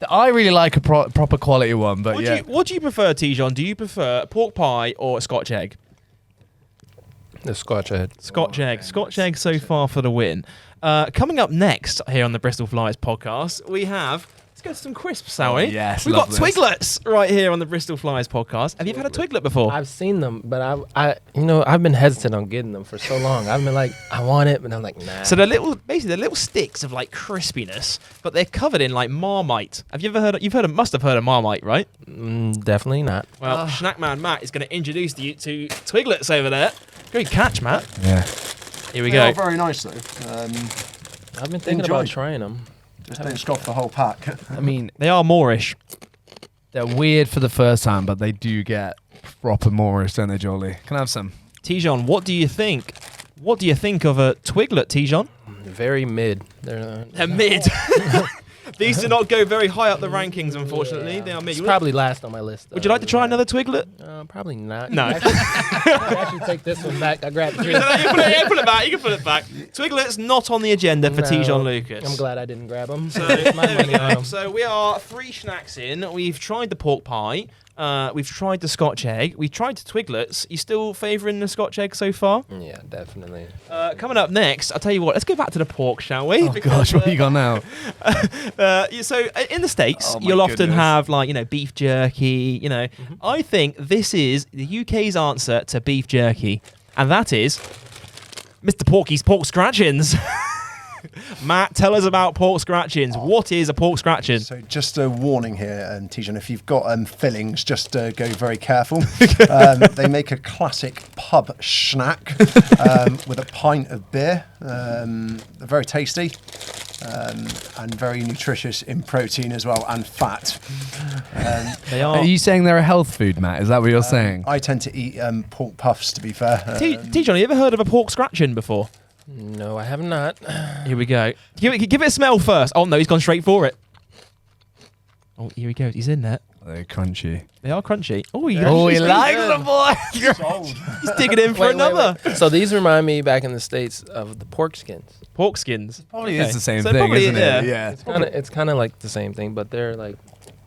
I really like a proper quality one, but yeah. What do you prefer, Tjon? Do you prefer a pork pie or a Scotch egg? The Scotch egg. Scotch egg. Scotch egg so far for the win. Coming up next here on the Bristol Flyers podcast, we have... Let's go to some crisps, shall we? Yes, We've got love this. Twiglets right here on the Bristol Flyers podcast. Have you ever had a Twiglet before? I've seen them, but I've been hesitant on getting them for so long. I've been like, I want it, but I'm like, nah. So they're little sticks of like crispiness, but they're covered in like Marmite. Have you ever heard? Must have heard of Marmite, right? Definitely not. Well, Schnackman Matt is going to introduce you to Twiglets over there. Great catch, Matt. Yeah. Here we They go. are very nice though. I've been thinking Enjoy. about trying them. Just don't scoff the whole pack. I mean, They are Moorish. they're weird for the first time, but they do get proper Moorish, don't they, Jolie? Can I have some? Tjon, what do you think? What do you think of a Twiglet, Tjon? Very mid. They're mid. These do not go very high up the rankings, unfortunately. They are mid. It's probably last on my list. Would you like to try another Twiglet? Probably not. No. I actually take this one back. I grabbed three. You can put it back. You can put it back. Twiglet's not on the agenda for No, Tjon Lucas. I'm glad I didn't grab them. So, My there we money on go. 'em. So we are 3 Schnaks in. We've tried the pork pie. We've tried the Scotch egg. We've tried the Twiglets. You still favouring the Scotch egg so far? Yeah, definitely. Coming up next, I'll tell you what. Let's go back to the pork, shall we? Oh, gosh, what you got now? So in the States, Oh, my you'll often goodness. have beef jerky. I think this is the UK's answer to beef jerky, and that is Mr. Porky's pork scratchings. Matt, tell us about pork scratchings. What is a pork scratching? So just a warning here, Tjon, if you've got fillings, just go very careful. They make a classic pub schnack with a pint of beer. They're very tasty and very nutritious in protein as well and fat. They are. Are you saying they're a health food, Matt? Is that what you're saying? I tend to eat pork puffs, to be fair. Tjon, have you ever heard of a pork scratching before? No, I have not. Here we go. Give it a smell first. Oh no, he's gone straight for it. Oh, here he goes. He's in there. They're crunchy. They are crunchy. Oh, he likes them, boy. He's digging in for another. Wait. So these remind me back in the States of the pork skins. Pork skins. Probably Okay. is the same So thing, probably, isn't yeah. it? Yeah. It's kind of like the same thing, but they're like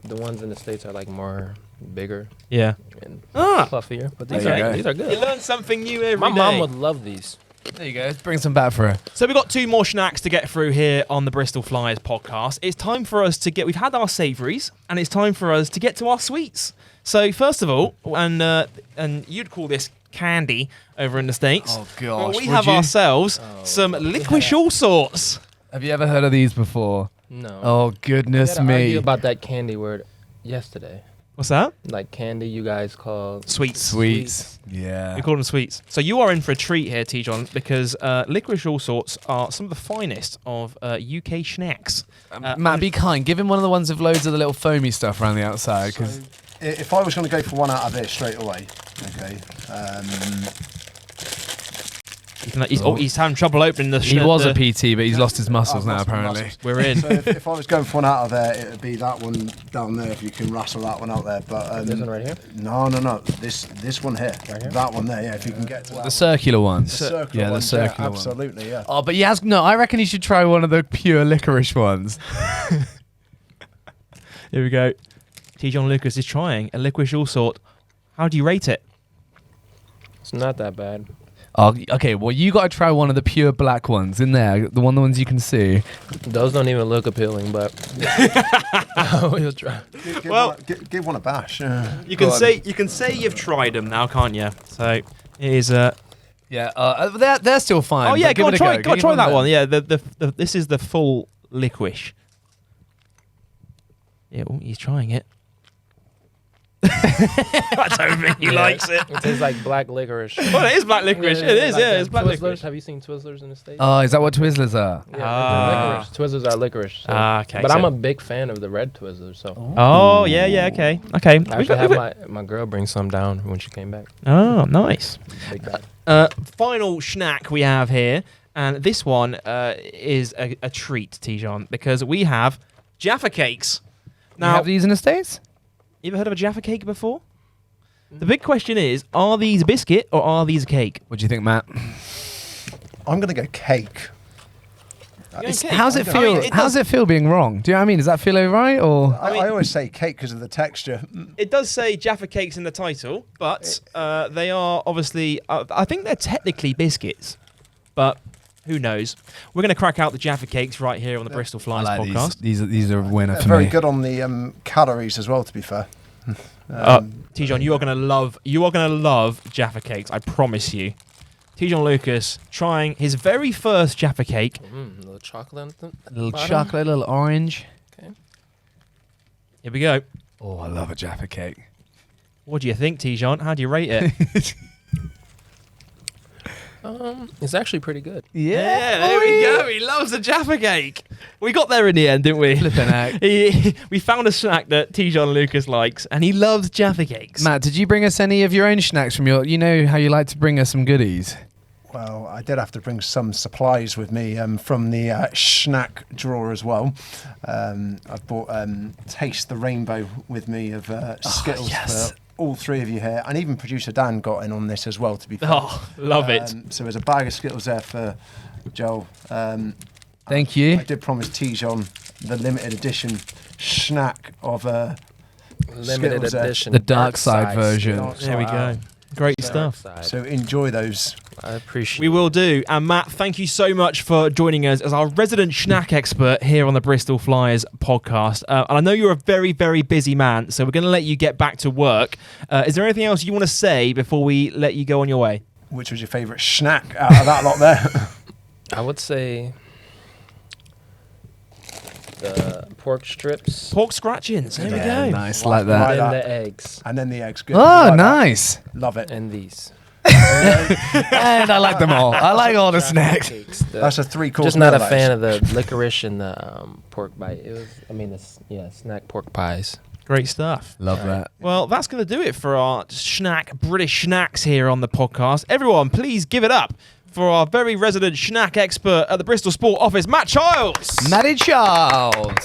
the ones in the States are like more bigger Yeah. and Ah, fluffier. But There these you are go. these are you good. learn something new every My day. mom would love these. There you go. Let's bring some back for her. So we've got 2 more Schnaks to get through here on the Bristol Flyers podcast. It's time for us to we've had our savouries, and it's time for us to get to our sweets. So first of all, and you'd call this candy over in the States. Oh, Well, gosh. we have ourselves some licorice all sorts. Have you ever heard of these before? No. Oh, goodness we had to me. argue about that candy word yesterday. What's that? Like candy, you guys call Sweets. Sweets. Yeah. We call them sweets. So you are in for a treat here, Tjon, because licorice all sorts are some of the finest of UK Schnaks. Matt, be kind. Give him one of the ones with loads of the little foamy stuff around the outside. Cause If I was going to go for one out of here straight away, okay. He's having trouble opening the. he was a PT, but he's lost his muscles now, lost my apparently. muscles. We're in. So if I was going for one out of there, it would be that one down there. If you can rustle that one out there, but this one right here. no, this one here, Right here? that one there. Yeah, if you can get to that The one. circular ones. The circular yeah, the ones, circular ones. absolutely, yeah. Oh, but I reckon you should try one of the pure licorice ones. Here we go. Tjon Lucas is trying a licorice all sort. How do you rate it? It's not that bad. Oh, okay. Well, you got to try one of the pure black ones in there. The ones you can see. Those don't even look appealing, but we'll try. Give one a bash. You can say you've tried them now, can't you? So it is. Yeah. They're still fine. Oh yeah, but go on, give it a go. try Give that them one. Yeah, this is the full licorice. Yeah, well, he's trying it. I don't think he likes it. It tastes like black licorice. Well, it is black licorice. It is, Like yeah, them it's black Twizzlers. licorice. Have you seen Twizzlers in the States? Oh, is that what Twizzlers are? Yeah, Ah. licorice. Twizzlers are licorice. So. Okay. But so- I'm a big fan of the red Twizzlers, so Oh yeah, okay. I actually had my girl bring some down when she came back. Oh, nice. Big bag. Final Schnack we have here, and this one is a treat, Tjon, because we have Jaffa cakes. You Now, have these in the States? you ever heard of a Jaffa cake before? The big question is, are these a biscuit or are these a cake? What do you think, Matt? I'm going to go cake. How's it feel? How does it feel being wrong? Do you know what I mean? Does that feel alright or? I always say cake because of the texture. It does say Jaffa cakes in the title, but they are obviously, I think they're technically biscuits, but who knows? We're going to crack out the Jaffa cakes right here on the Bristol Flyers podcast. These are a winner They're for very me. good on the calories as well, to be fair. Tjon, you are going to love Jaffa cakes, I promise you. Tjon Lucas trying his very first Jaffa cake. A little chocolate. A little chocolate, a little orange. Here we go. Oh, I love a Jaffa cake. What do you think, Tjon? How do you rate it? It's actually pretty good. Yeah, there we go. He loves the Jaffa cake. We got there in the end, didn't we? Flipping heck. We found a snack that Tjon Lucas likes, and he loves Jaffa cakes. Matt, did you bring us any of your own snacks from you know how you like to bring us some goodies? Well, I did have to bring some supplies with me from the Schnack drawer as well. I've brought Taste the Rainbow with me of Skittles for all three of you here. And even producer Dan got in on this as well, to be fair. Oh, love it. So there's a bag of Skittles there for Joel. Thank you. I did promise Tjon the limited edition Schnack of Limited Skittles edition. The dark side version. There we go. Great stuff. So enjoy those. I appreciate We will do. And Matt, thank you so much for joining us as our resident Schnack expert here on the Bristol Flyers podcast. And I know you're a very, very busy man, so we're going to let you get back to work. Is there anything else you want to say before we let you go on your way? Which was your favourite Schnack out of that lot there? I would say the pork strips. Pork scratchings. There we go. Nice, like that. And Like then that. the eggs. And then the eggs. Good. Oh, Like that. nice. Love it. And these. And I like them all. I like all the snacks. That's a 3-course Just not meal, a that fan is. of the licorice and the pork bite. Snack pork pies. Great stuff. Love that. Well, that's going to do it for our British Schnacks here on the podcast. Everyone, please give it up for our very resident Schnack expert at the Bristol Sport office, Matt Childs. Matty Charles.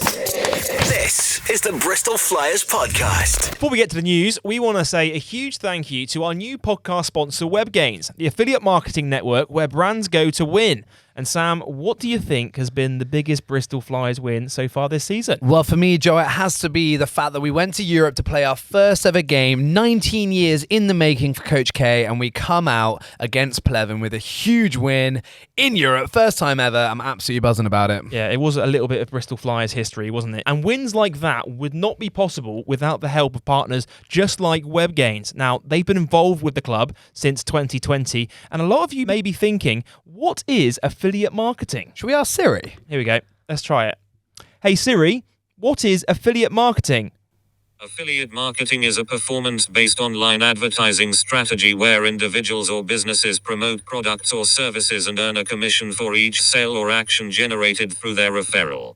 This is the Bristol Flyers Podcast. Before we get to the news, we want to say a huge thank you to our new podcast sponsor, WebGains, the affiliate marketing network where brands go to win. And Sam, what do you think has been the biggest Bristol Flyers win so far this season? Well, for me, Joe, it has to be the fact that we went to Europe to play our first ever game, 19 years in the making for Coach K, and we come out against Pleven with a huge win in Europe. First time ever. I'm absolutely buzzing about it. Yeah, it was a little bit of Bristol Flyers history, wasn't it? And wins like that would not be possible without the help of partners just like WebGains. Now, they've been involved with the club since 2020, and a lot of you may be thinking, what is affiliate marketing? Should we ask Siri? Here we go. Let's try it. Hey Siri, what is affiliate marketing? Affiliate marketing is a performance-based online advertising strategy where individuals or businesses promote products or services and earn a commission for each sale or action generated through their referral.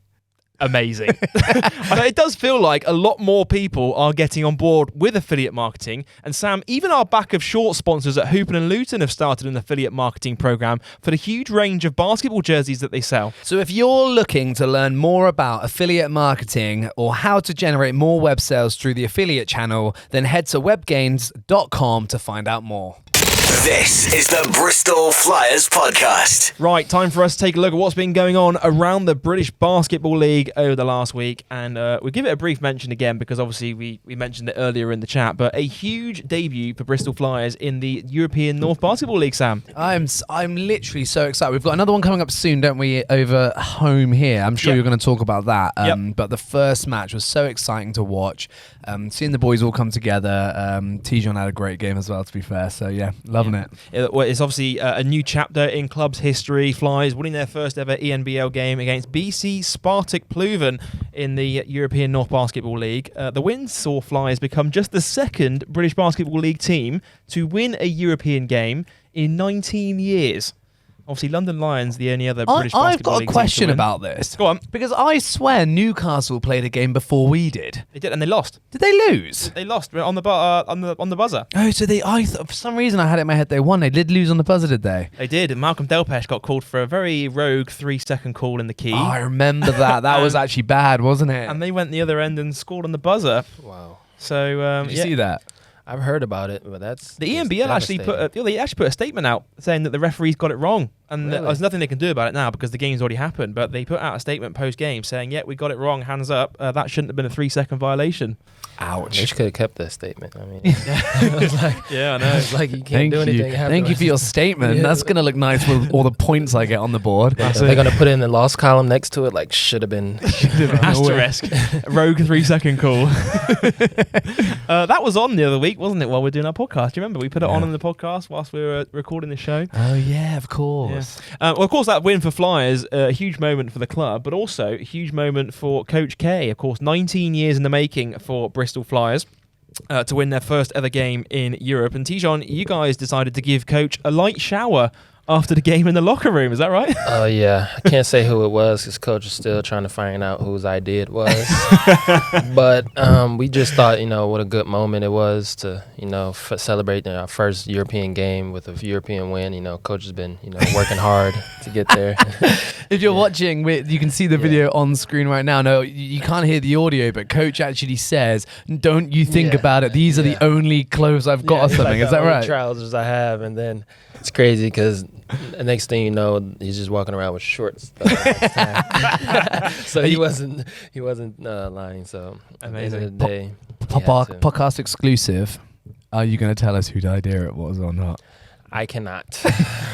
Amazing. It does feel like a lot more people are getting on board with affiliate marketing. And Sam, even our back of short sponsors at Hoopin and Luton have started an affiliate marketing program for the huge range of basketball jerseys that they sell. So if you're looking to learn more about affiliate marketing or how to generate more web sales through the affiliate channel, then head to webgains.com to find out more. This is the Bristol Flyers Podcast. Right, time for us to take a look at what's been going on around the British Basketball League over the last week. And we'll give it a brief mention again because obviously we mentioned it earlier in the chat, but a huge debut for Bristol Flyers in the European North Basketball League, Sam. I'm literally so excited. We've got another one coming up soon, don't we, over home here. I'm sure Yep. you're going to talk about that. Yep. But the first match was so exciting to watch. Seeing the boys all come together. Tjon had a great game as well, to be fair. So, yeah, loving it. It's obviously a new chapter in club's history. Flyers winning their first ever ENBL game against BC Spartak Pleven in the European North Basketball League. The win saw Flyers become just the second British Basketball League team to win a European game in 19 years. Obviously, London Lions, the only other British I've Basketball got League a team to question win. about this. Go on. Because I swear Newcastle played a game before we did. They did, and they lost. Did they lose? They lost on the buzzer. Oh, so for some reason I had it in my head they won. They did lose on the buzzer, did they? They did, and Malcolm Delpesh got called for a very rogue 3-second call in the key. Oh, I remember that. That was actually bad, wasn't it? And they went the other end and scored on the buzzer. Wow. So Did you see that? I've heard about it, but that's the ENBL actually put a statement out saying that the referees got it wrong, and Really? there's nothing they can do about it now because the game's already happened. But they put out a statement post-game saying, "Yeah, we got it wrong. Hands up. That shouldn't have been a 3-second violation." They Ouch. could have kept that statement. I mean, it was like, Yeah, I know. it's like you can't Thank do anything. you. Thank you for your statement. Yeah. That's going to look nice with all the points I get on the board. They're going to put in the loss column next to it, like should have been. Asterisk. Rogue 3-second call. That was on the other week, wasn't it? While we are doing our podcast, do you remember we put it on in the podcast whilst we were recording the show? Oh, yeah, of course. Well, of course, that win for Flyers, a huge moment for the club, but also a huge moment for Coach K. Of course, 19 years in the making for Bristol Flyers to win their first ever game in Europe. And Tjon, you guys decided to give Coach a light shower after the game in the locker room. Is that right? Oh, yeah. I can't say who it was because coach is still trying to find out whose idea it was. But we just thought, what a good moment it was to, celebrate our first European game with a European win. Coach has been, working hard to get there. If you're watching, you can see the video on screen right now. No, you can't hear the audio, but coach actually says, don't you think about it. These are the only clothes I've got or something. Is that right? Trousers I have. And then it's crazy because the next thing you know, he's just walking around with shorts. So he wasn't lying. So at the end of the day, podcast exclusive. Are you going to tell us whose idea it was or not? I cannot.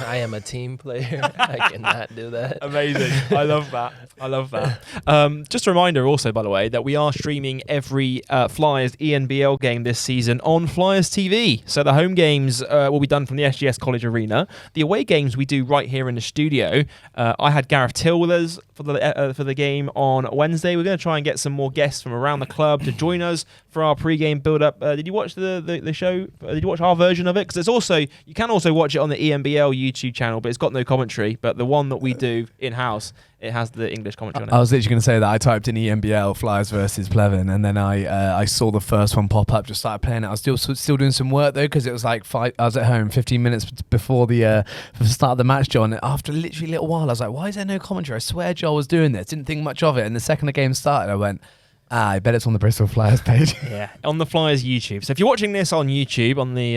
I am a team player. I cannot do that. Amazing. I love that. Just a reminder also, by the way, that we are streaming every Flyers ENBL game this season on Flyers TV. So the home games will be done from the SGS College Arena. The away games we do right here in the studio. I had Gareth Till with us for the game on Wednesday. We're going to try and get some more guests from around the club to join us for our pre-game build-up. Did you watch the show? Did you watch our version of it? Because you can also watch it on the ENBL YouTube channel, but it's got no commentary. But the one that we do in-house, it has the English commentary on it. I was literally going to say that. I typed in ENBL Flyers versus Pleven, and then I saw the first one pop up, just started playing it. I was still doing some work, though, because it was like I was at home 15 minutes before the start of the match, John. And after literally a little while, I was like, why is there no commentary? I swear Joel was doing this. Didn't think much of it. And the second the game started, I went, I bet it's on the Bristol Flyers page. Yeah, on the Flyers YouTube. So if you're watching this on YouTube, on the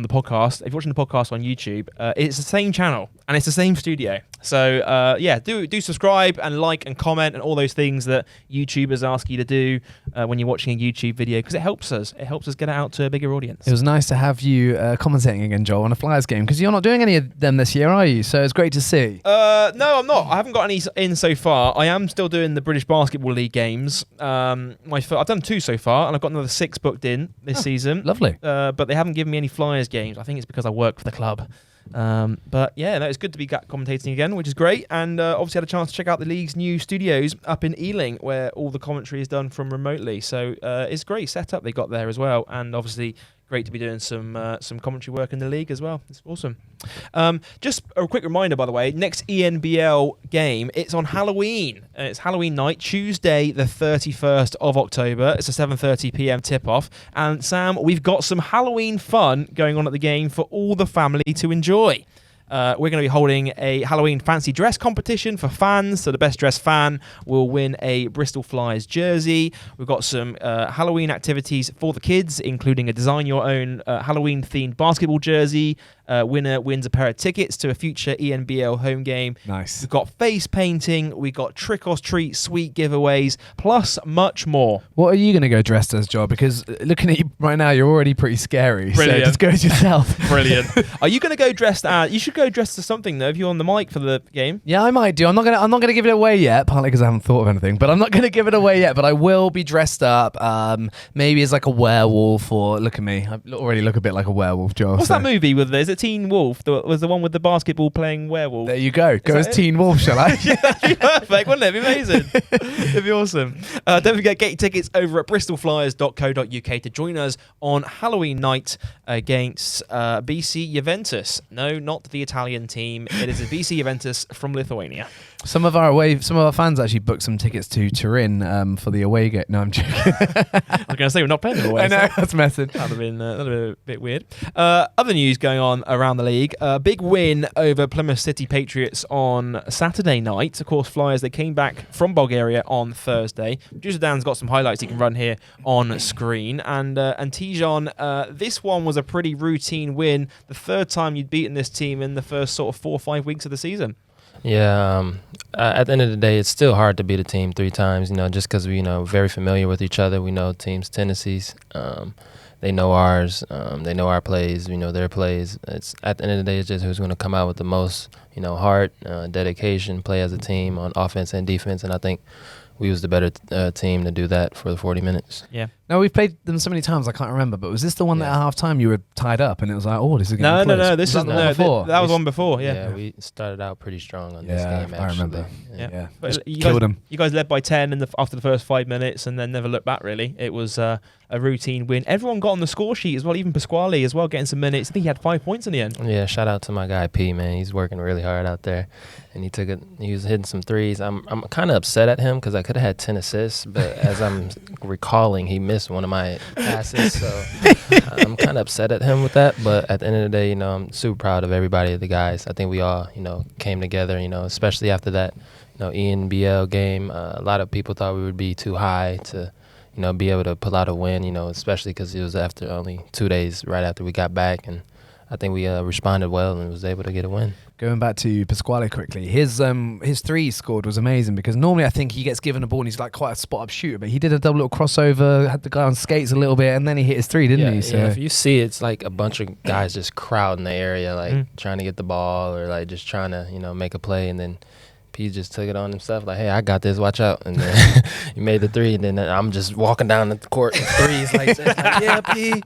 podcast, if you're watching the podcast on YouTube, it's the same channel and it's the same studio. So do subscribe and like and comment and all those things that YouTubers ask you to do when you're watching a YouTube video, because it helps us. It helps us get it out to a bigger audience. It was nice to have you commentating again, Joel, on a Flyers game, because you're not doing any of them this year, are you? So it's great to see. No, I'm not. I haven't got any in so far. I am still doing the British Basketball League games. I've done 2 so far, and I've got another 6 booked in this season. Lovely. But they haven't given me any Flyers games. I think it's because I work for the club. But yeah, no, it's good to be commentating again, which is great. And obviously had a chance to check out the league's new studios up in Ealing, where all the commentary is done from remotely. So it's a great setup they got there as well. And obviously great to be doing some commentary work in the league as well. It's awesome. Just a quick reminder, by the way, next ENBL game, it's on Halloween. It's Halloween night, Tuesday the 31st of October. It's a 7:30 p.m. tip-off. And Sam, we've got some Halloween fun going on at the game for all the family to enjoy. We're going to be holding a Halloween fancy dress competition for fans. So the best dressed fan will win a Bristol Flyers jersey. We've got some Halloween activities for the kids, including a design your own Halloween themed basketball jersey. Winner wins a pair of tickets to a future ENBL home game. Nice. We've got face painting. We've got trick or treat sweet giveaways, plus much more. What are you going to go dressed as, Joel? Because looking at you right now, you're already pretty scary. Brilliant. So just go as yourself. Brilliant. Are you going to go dressed as? You should go dressed as something though. If you're on the mic for the game. Yeah, I might do. I'm not gonna give it away yet, partly because I haven't thought of anything. But I'm not gonna give it away yet. But I will be dressed up, maybe as like a werewolf, or look at me, I already look a bit like a werewolf, Joel. What's that movie with? Is it Teen Wolf? Was the one with the basketball playing werewolf? There you go. Go as Teen Wolf, shall I? Yeah, that'd be perfect, wouldn't it? It'd be amazing. It'd be awesome. Don't forget, get your tickets over at bristolflyers.co.uk to join us on Halloween night against BC Juventus. No, not the Italian team. It is a BC Juventus from Lithuania. Some of our fans actually booked some tickets to Turin for the away game. No, I'm joking. I was going to say we're not playing them away. I know, that's messing. That'd have been a bit weird. Other news going on around the league. Big win over Plymouth City Patriots on Saturday night. Of course, Flyers, they came back from Bulgaria on Thursday. Producer Dan's got some highlights he can run here on screen. And Tjon, this one was a pretty routine win. The third time you'd beaten this team in the first sort of 4 or 5 weeks of the season. Yeah, at the end of the day, it's still hard to beat a team 3 times, just because we, very familiar with each other. We know teams' tendencies. They know ours. They know our plays. We know their plays. It's at the end of the day, it's just who's going to come out with the most, heart, dedication, play as a team on offense and defense. And I think we was the better team to do that for the 40 minutes. Yeah. No, we've played them so many times I can't remember. But was this the one that at half time you were tied up and it was like, oh, this is going to be No. This is the one before. That was one before. Yeah. Yeah, we started out pretty strong on this game. I remember. Actually. Yeah. But Killed them. You guys led by 10 after the first 5 minutes and then never looked back, really. It was a routine win. Everyone got on the score sheet as well, even Pasquale as well, getting some minutes. I think he had 5 points in the end. Yeah, shout out to my guy P, man. He's working really hard out there, and he was hitting some threes. I'm kind of upset at him because I could have had 10 assists, but as I'm recalling, he missed one of my passes, so I'm kind of upset at him with that. But at the end of the day, you know, I'm super proud of everybody, the guys. I think we all, you know, came together, you know, especially after that, you know, ENBL game. A lot of people thought we would be too high to, you know, be able to pull out a win, you know, especially because it was after only 2 days right after we got back, and I think we responded well and was able to get a win. Going back to Pasquale quickly, his three he scored was amazing because normally I think he gets given a ball and he's like quite a spot-up shooter, but he did a double little crossover, had the guy on skates a little bit, and then he hit his three, didn't he? So yeah, if you see, it's like a bunch of guys just crowding the area, like trying to get the ball or like just trying to, you know, make a play, and then P just took it on himself, like, hey, I got this, watch out. And then he made the three, and then I'm just walking down the court with threes, like yeah, P.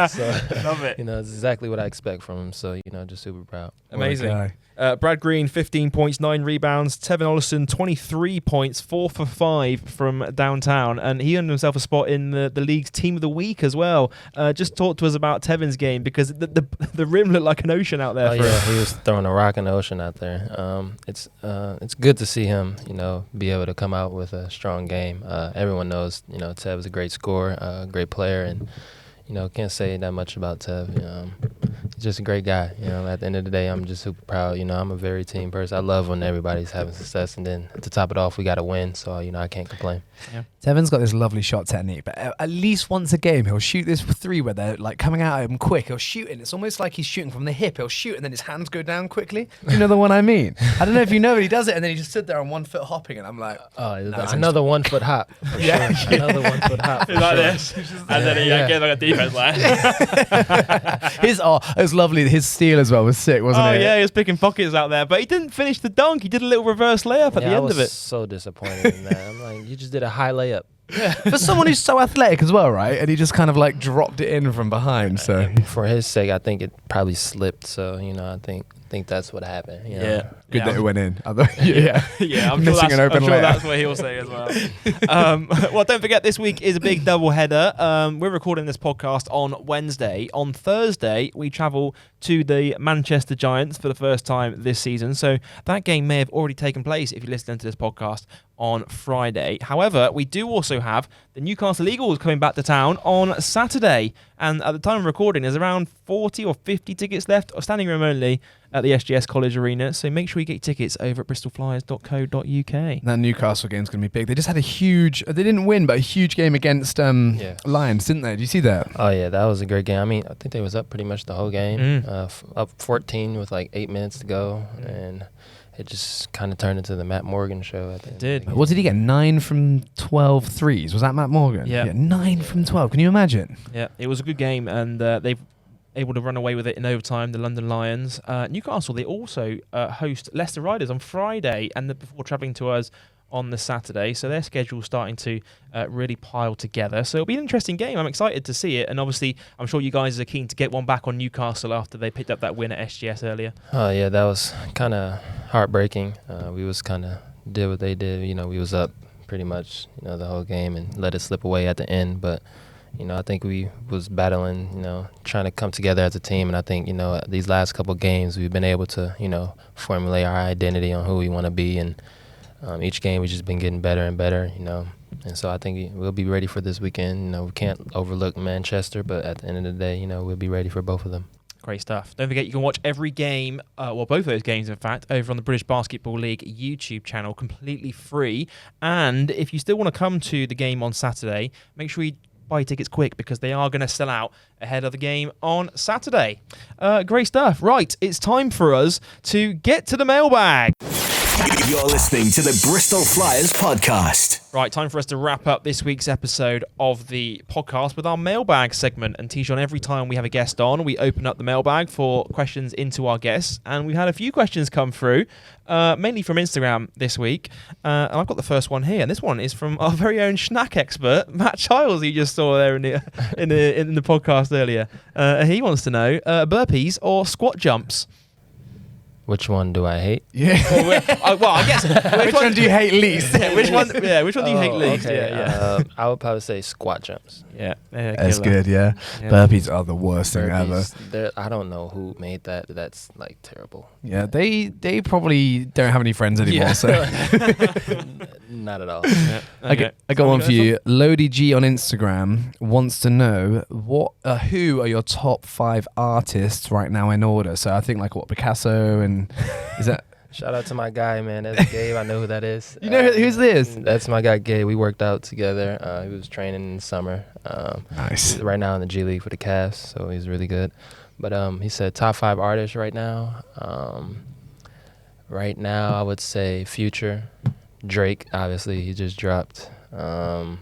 So, love it. You know, it's exactly what I expect from him. So, you know, just super proud. Amazing. Brad Green, 15 points, 9 rebounds. Tevin Ollison, 23 points, 4 for 5 from downtown. And he earned himself a spot in the league's team of the week as well. Just talk to us about Tevin's game because the rim looked like an ocean out there. Oh, yeah, he was throwing a rock in the ocean out there. It's good to see him, you know, be able to come out with a strong game. Everyone knows, you know, Tev is a great scorer, great player, and, you know, can't say that much about Tev. He's just a great guy. You know, at the end of the day, I'm just super proud. You know, I'm a very team person. I love when everybody's having success, and then to top it off, we got to win. So, you know, I can't complain. Yeah. Tevin's got this lovely shot technique, but at least once a game, he'll shoot this three where they're like coming out at him quick. He'll shoot it. It's almost like he's shooting from the hip. He'll shoot, and then his hands go down quickly. You know the one I mean? I don't know if you know, but he does it, and then he just stood there on 1 foot hopping, and I'm like, that's another 1 foot hop. Yeah, sure. Another 1 foot hop. Like this. And then he gave like a defense line. It was lovely. His steal as well was sick, wasn't it? Oh, yeah, he was picking pockets out there, but he didn't finish the dunk. He did a little reverse layup at the end of it. I was so disappointed in that. I'm like, you just did a high layup. For someone who's so athletic as well, right? And he just kind of like dropped it in from behind. So for his sake, I think it probably slipped. So, you know, I think that's what happened. You know? Yeah. Good that it went in. Yeah, I'm sure that's what he'll say as well. Well, don't forget, this week is a big double header. We're recording this podcast on Wednesday. On Thursday, we travel to the Manchester Giants for the first time this season. So that game may have already taken place if you're listening to this podcast on Friday. However, we do also have the Newcastle Eagles coming back to town on Saturday. And at the time of recording, there's around 40 or 50 tickets left, or standing room only, at the SGS College Arena. So make sure you get your tickets over at bristolflyers.co.uk. That Newcastle game's going to be big. They just had they didn't win, but a huge game against Lions, didn't they? Did you see that? Oh, yeah, that was a great game. I mean, I think they was up pretty much the whole game, up 14 with like 8 minutes to go. And it just kind of turned into the Matt Morgan show. At the end. It did. What did he get? 9 from 12 threes. Was that Matt Morgan? Yeah. 9 from 12. Can you imagine? Yeah, it was a good game, and they've able to run away with it in overtime, the London Lions. Newcastle, they also host Leicester Riders on Friday, and before travelling to us on the Saturday. So their schedule's starting to really pile together. So it'll be an interesting game. I'm excited to see it. And obviously, I'm sure you guys are keen to get one back on Newcastle after they picked up that win at SGS earlier. Oh, yeah, that was kind of heartbreaking. We was kind of did what they did. You know, we was up pretty much, you know, the whole game and let it slip away at the end. But, you know, I think we was battling, you know, trying to come together as a team. And I think, you know, these last couple of games, we've been able to, you know, formulate our identity on who we want to be. And each game we've just been getting better and better, you know. And so I think we'll be ready for this weekend. You know, we can't overlook Manchester, but at the end of the day, you know, we'll be ready for both of them. Great stuff. Don't forget, you can watch every game, well, both of those games, in fact, over on the British Basketball League YouTube channel, completely free. And if you still want to come to the game on Saturday, make sure you buy tickets quick because they are going to sell out ahead of the game on Saturday. Great stuff. Right, it's time for us to get to the mailbag. You're listening to the Bristol Flyers Podcast. Right, time for us to wrap up this week's episode of the podcast with our mailbag segment. And Tjon, every time we have a guest on, we open up the mailbag for questions into our guests. And we've had a few questions come through, mainly from Instagram this week. And I've got the first one here. And this one is from our very own Schnack expert, Matt Childs, who you just saw there in the podcast earlier. He wants to know, burpees or squat jumps? Which one do I hate? Yeah. Well, I guess Which one do you hate least? which one do you hate least? Okay. Yeah. I would probably say squat jumps. Yeah. That's good, yeah. Yeah. Burpees are the worst thing ever. I don't know who made that. That's like terrible. Yeah, they probably don't have any friends anymore. Yeah. So Not at all. Yeah. I got one for you. Lodi G on Instagram wants to know who are your top 5 artists right now in order. So I think like Picasso and is that? Shout out to my guy, man. That's Gabe. I know who that is. You know who's this? That's my guy, Gabe. We worked out together. He was training in the summer. Nice. He's right now in the G League for the Cavs, so he's really good. But he said top 5 artists right now. Right now, I would say Future, Drake. Obviously, he just dropped. I'm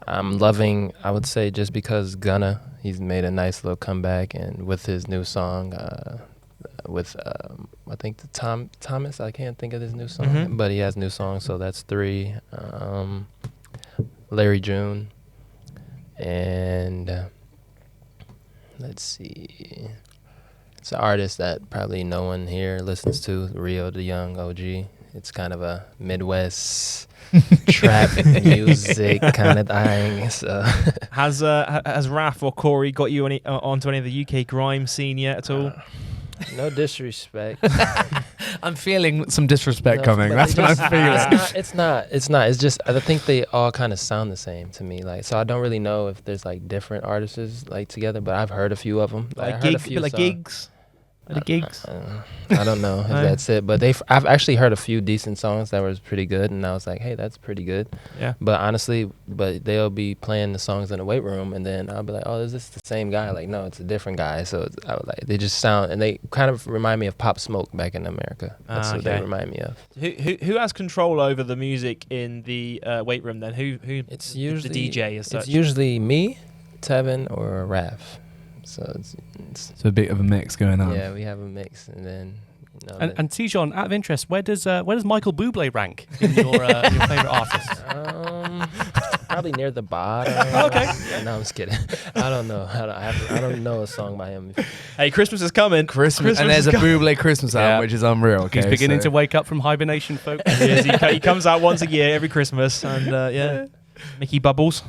loving. I would say just because Gunna, he's made a nice little comeback, and with his new song. With I think the Thomas, I can't think of his new song, but he has new songs, so that's 3. Larry June, and let's see, it's an artist that probably no one here listens to, Rio the Young OG. It's kind of a Midwest trap music kind of thing. So. Has Raph or Corey got you onto any of the UK grime scene yet at all? No disrespect. I'm feeling some disrespect coming. but That's they what I'm feeling. It's not. It's just I think they all kind of sound the same to me. Like, so I don't really know if there's like different artists like together, but I've heard a few of them. I heard a few gigs. The gigs. I don't know if that's it, but I've actually heard a few decent songs that was pretty good, and I was like, hey, that's pretty good. Yeah. But honestly, they'll be playing the songs in the weight room, and then I'll be like, oh, is this the same guy? Like, no, it's a different guy. So I was like, they just sound, and they kind of remind me of Pop Smoke back in America. That's what they remind me of. Who has control over the music in the weight room then? Who It's usually the DJ as such? It's usually me, Tevin, or Raph. So it's a bit of a mix going on. Yeah, we have a mix, and then. And Tjon, out of interest, where does Michael Bublé rank in your favorite artist? Probably near the bottom. Okay. No, I'm just kidding. I don't know. I don't know a song by him. Hey, Christmas is coming. Christmas and there's a Bublé Christmas album, which is unreal. Okay, he's beginning to wake up from hibernation, folks. He comes out once a year, every Christmas, and yeah. Mickey Bubbles.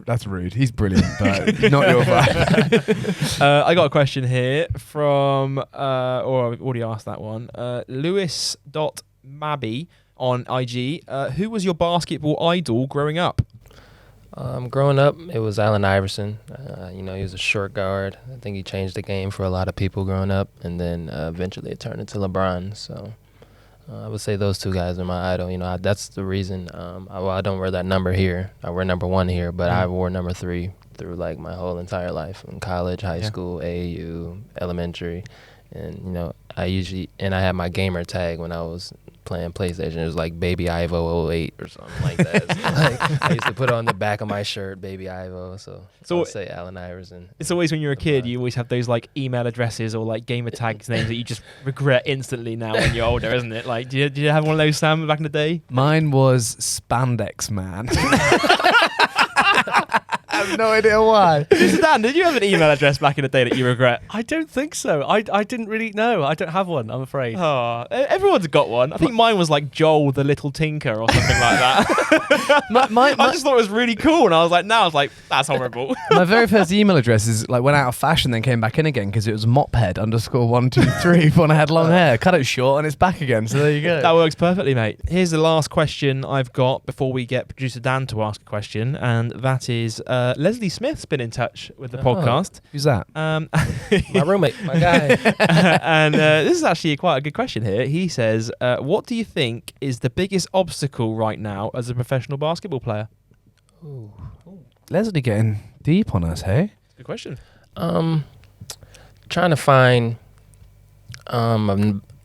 That's rude. He's brilliant, but not your vibe. I got a question here from, or I've already asked that one, Lewis.Mabby on IG. Who was your basketball idol growing up? Growing up, it was Allen Iverson. He was a short guard. I think he changed the game for a lot of people growing up, and then eventually it turned into LeBron. So I would say those 2 guys are my idol. That's the reason. I don't wear that number here. I wear number 1 here, but I wore number 3 through like my whole entire life, in college, high school, AAU, elementary, and I had my gamer tag when I was playing PlayStation. It was like Baby Ivo 08 or something like that. So, I used to put on the back of my shirt Baby Ivo. So I'll say Allen Iverson. It's always when you're a kid, you always have those like email addresses or like gamer tags names that you just regret instantly now when you're older, isn't it? Like, did you have one of those, Sam, back in the day? Mine was Spandex Man. I have no idea why. Dan, did you have an email address back in the day that you regret? I don't think so. I didn't really know. I don't have one, I'm afraid. Oh, everyone's got one. I think mine was like Joel the Little Tinker or something like that. I just thought it was really cool, and I was like, that's horrible. My very first email address is like went out of fashion, then came back in again because it was mophead_123 when I had long hair. Cut it short, and it's back again. So there you go. That works perfectly, mate. Here's the last question I've got before we get producer Dan to ask a question, and that is Leslie Smith's been in touch with the podcast. Who's that? My roommate, my guy. And this is actually quite a good question here. He says, what do you think is the biggest obstacle right now as a professional basketball player? Ooh. Leslie getting deep on us, hey? Good question. Trying to find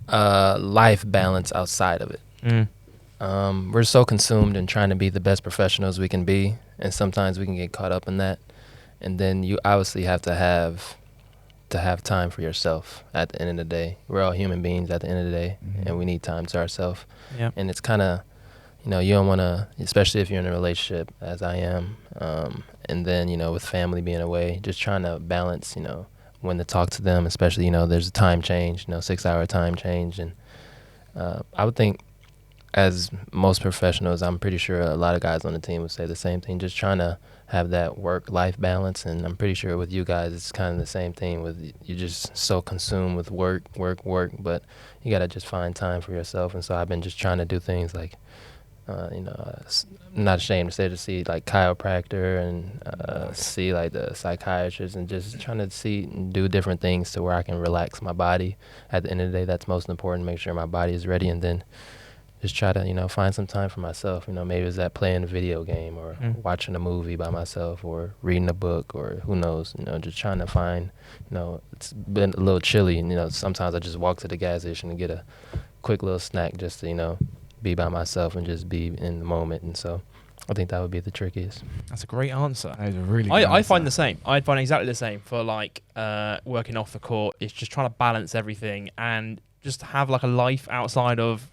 life balance outside of it. We're so consumed in trying to be the best professionals we can be, and sometimes we can get caught up in that. And then you obviously have to have time for yourself at the end of the day. We're all human beings at the end of the day, and we need time to ourselves. Yeah. And it's kind of, you don't want to, especially if you're in a relationship, as I am, and then, with family being away, just trying to balance, when to talk to them, especially, there's a time change, 6-hour time change. And I would think, as most professionals, I'm pretty sure a lot of guys on the team would say the same thing, just trying to have that work-life balance. And I'm pretty sure with you guys, it's kind of the same thing. With you're just so consumed with work, but you got to just find time for yourself. And so I've been just trying to do things like, I'm not ashamed to say, to see like chiropractor and see like the psychiatrist, and just trying to see and do different things to where I can relax my body. At the end of the day, that's most important, make sure my body is ready, and then just try to, find some time for myself. Maybe it's that playing a video game or watching a movie by myself or reading a book, or who knows, just trying to find, it's been a little chilly, and, sometimes I just walk to the gas station and get a quick little snack just to, be by myself and just be in the moment. And so I think that would be the trickiest. That's a great answer. That is a really good I answer. find the same. I find exactly the same for like working off the court. It's just trying to balance everything and just have like a life outside of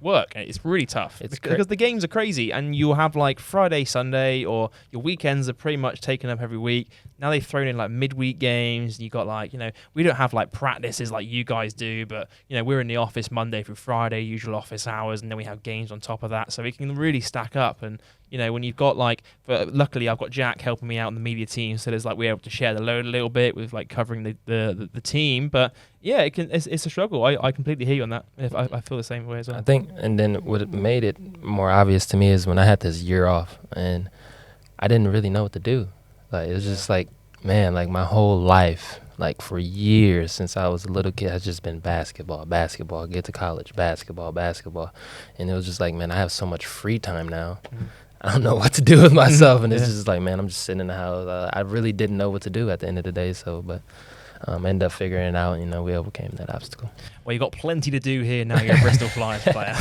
work. It's really tough. It's because the games are crazy, and you'll have like Friday, Sunday, or your weekends are pretty much taken up every week. Now they've thrown in like midweek games, and you got like, we don't have like practices like you guys do, but we're in the office Monday through Friday, usual office hours, and then we have games on top of that, so it can really stack up. And when you've got like, luckily I've got Jack helping me out in the media team, so there's like we're able to share the load a little bit with like covering the team. But yeah, it's a struggle. I completely hear you on that. I feel the same way as well. I think, and then what made it more obvious to me is when I had this year off and I didn't really know what to do. Like, it was just like, man, like my whole life, like for years since I was a little kid, has just been basketball, get to college, basketball. And it was just like, man, I have so much free time now. I don't know what to do with myself. And it's just like, man, I'm just sitting in the house. I really didn't know what to do at the end of the day. So, but ended up figuring it out. We overcame that obstacle. Well, you've got plenty to do here now. You're a Bristol Flyers player.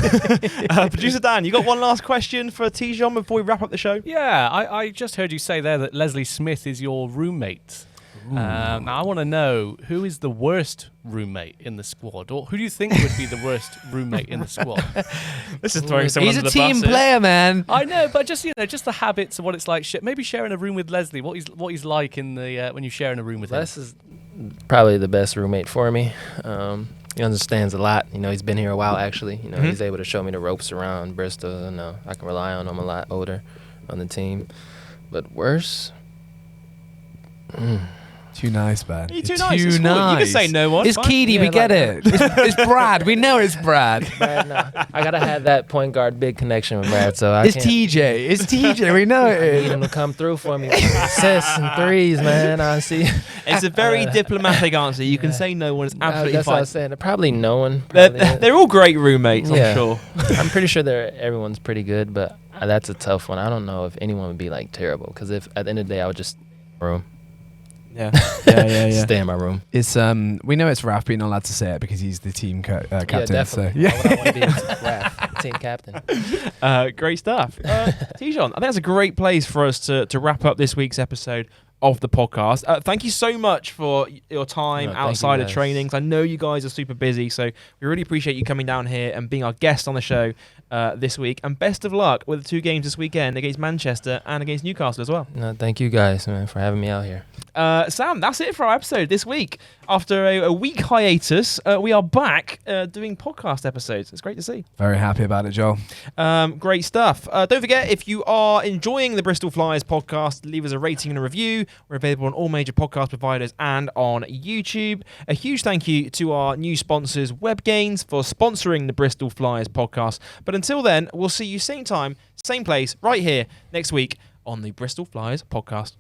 Producer Dan, you got one last question for Tjon before we wrap up the show? Yeah, I just heard you say there that Leslie Smith is your roommate. Now I want to know, who is the worst roommate in the squad, or who do you think would be the worst roommate in the squad? This is throwing someone He's under a the bus team here. player, man. I know, but just just the habits of what it's like. Maybe sharing a room with Leslie. What he's like in the when you share in a room with him. Les is probably the best roommate for me. He understands a lot. He's been here a while, actually. He's able to show me the ropes around Bristol. I can rely on him a lot older on the team. But worse? Too nice, man. You're too nice. It's cool. You can say no one. It's fine. Keedy, we get it. It's Brad. We know it's Brad. Brad, no. I gotta have that point guard big connection with Brad, so I It's can't. TJ. It's TJ. We know it I need is. him to come through for me. Assists and threes, man. I see. It's a very diplomatic answer. You can say no one. It's absolutely That's what I fine. was saying. Probably no one. They're all great roommates, I'm Yeah. sure. I'm pretty sure everyone's pretty good, but that's a tough one. I don't know if anyone would be like terrible, because if at the end of the day I would just room. Yeah. Stay in my room. It's we know it's Raf, but you're not allowed to say it because he's the team captain. Yeah, definitely. So Why would I want to be the team captain? Great stuff. Tjon, I think that's a great place for us to wrap up this week's episode of the podcast. Thank you so much for your time No, thank you, outside of guys. trainings. I know you guys are super busy, so we really appreciate you coming down here and being our guest on the show this week. And best of luck with the 2 games this weekend against Manchester and against Newcastle as well. No, thank you guys, man, for having me out here. Sam, that's it for our episode this week. After a week hiatus, we are back doing podcast episodes. It's great to see. very happy about it, Joel. Great stuff. Don't forget, if you are enjoying the Bristol Flyers podcast, leave us a rating and a review. We're available on all major podcast providers and on YouTube. A huge thank you to our new sponsors, WebGains, for sponsoring the Bristol Flyers podcast. But until then, we'll see you same time, same place, right here next week on the Bristol Flyers podcast.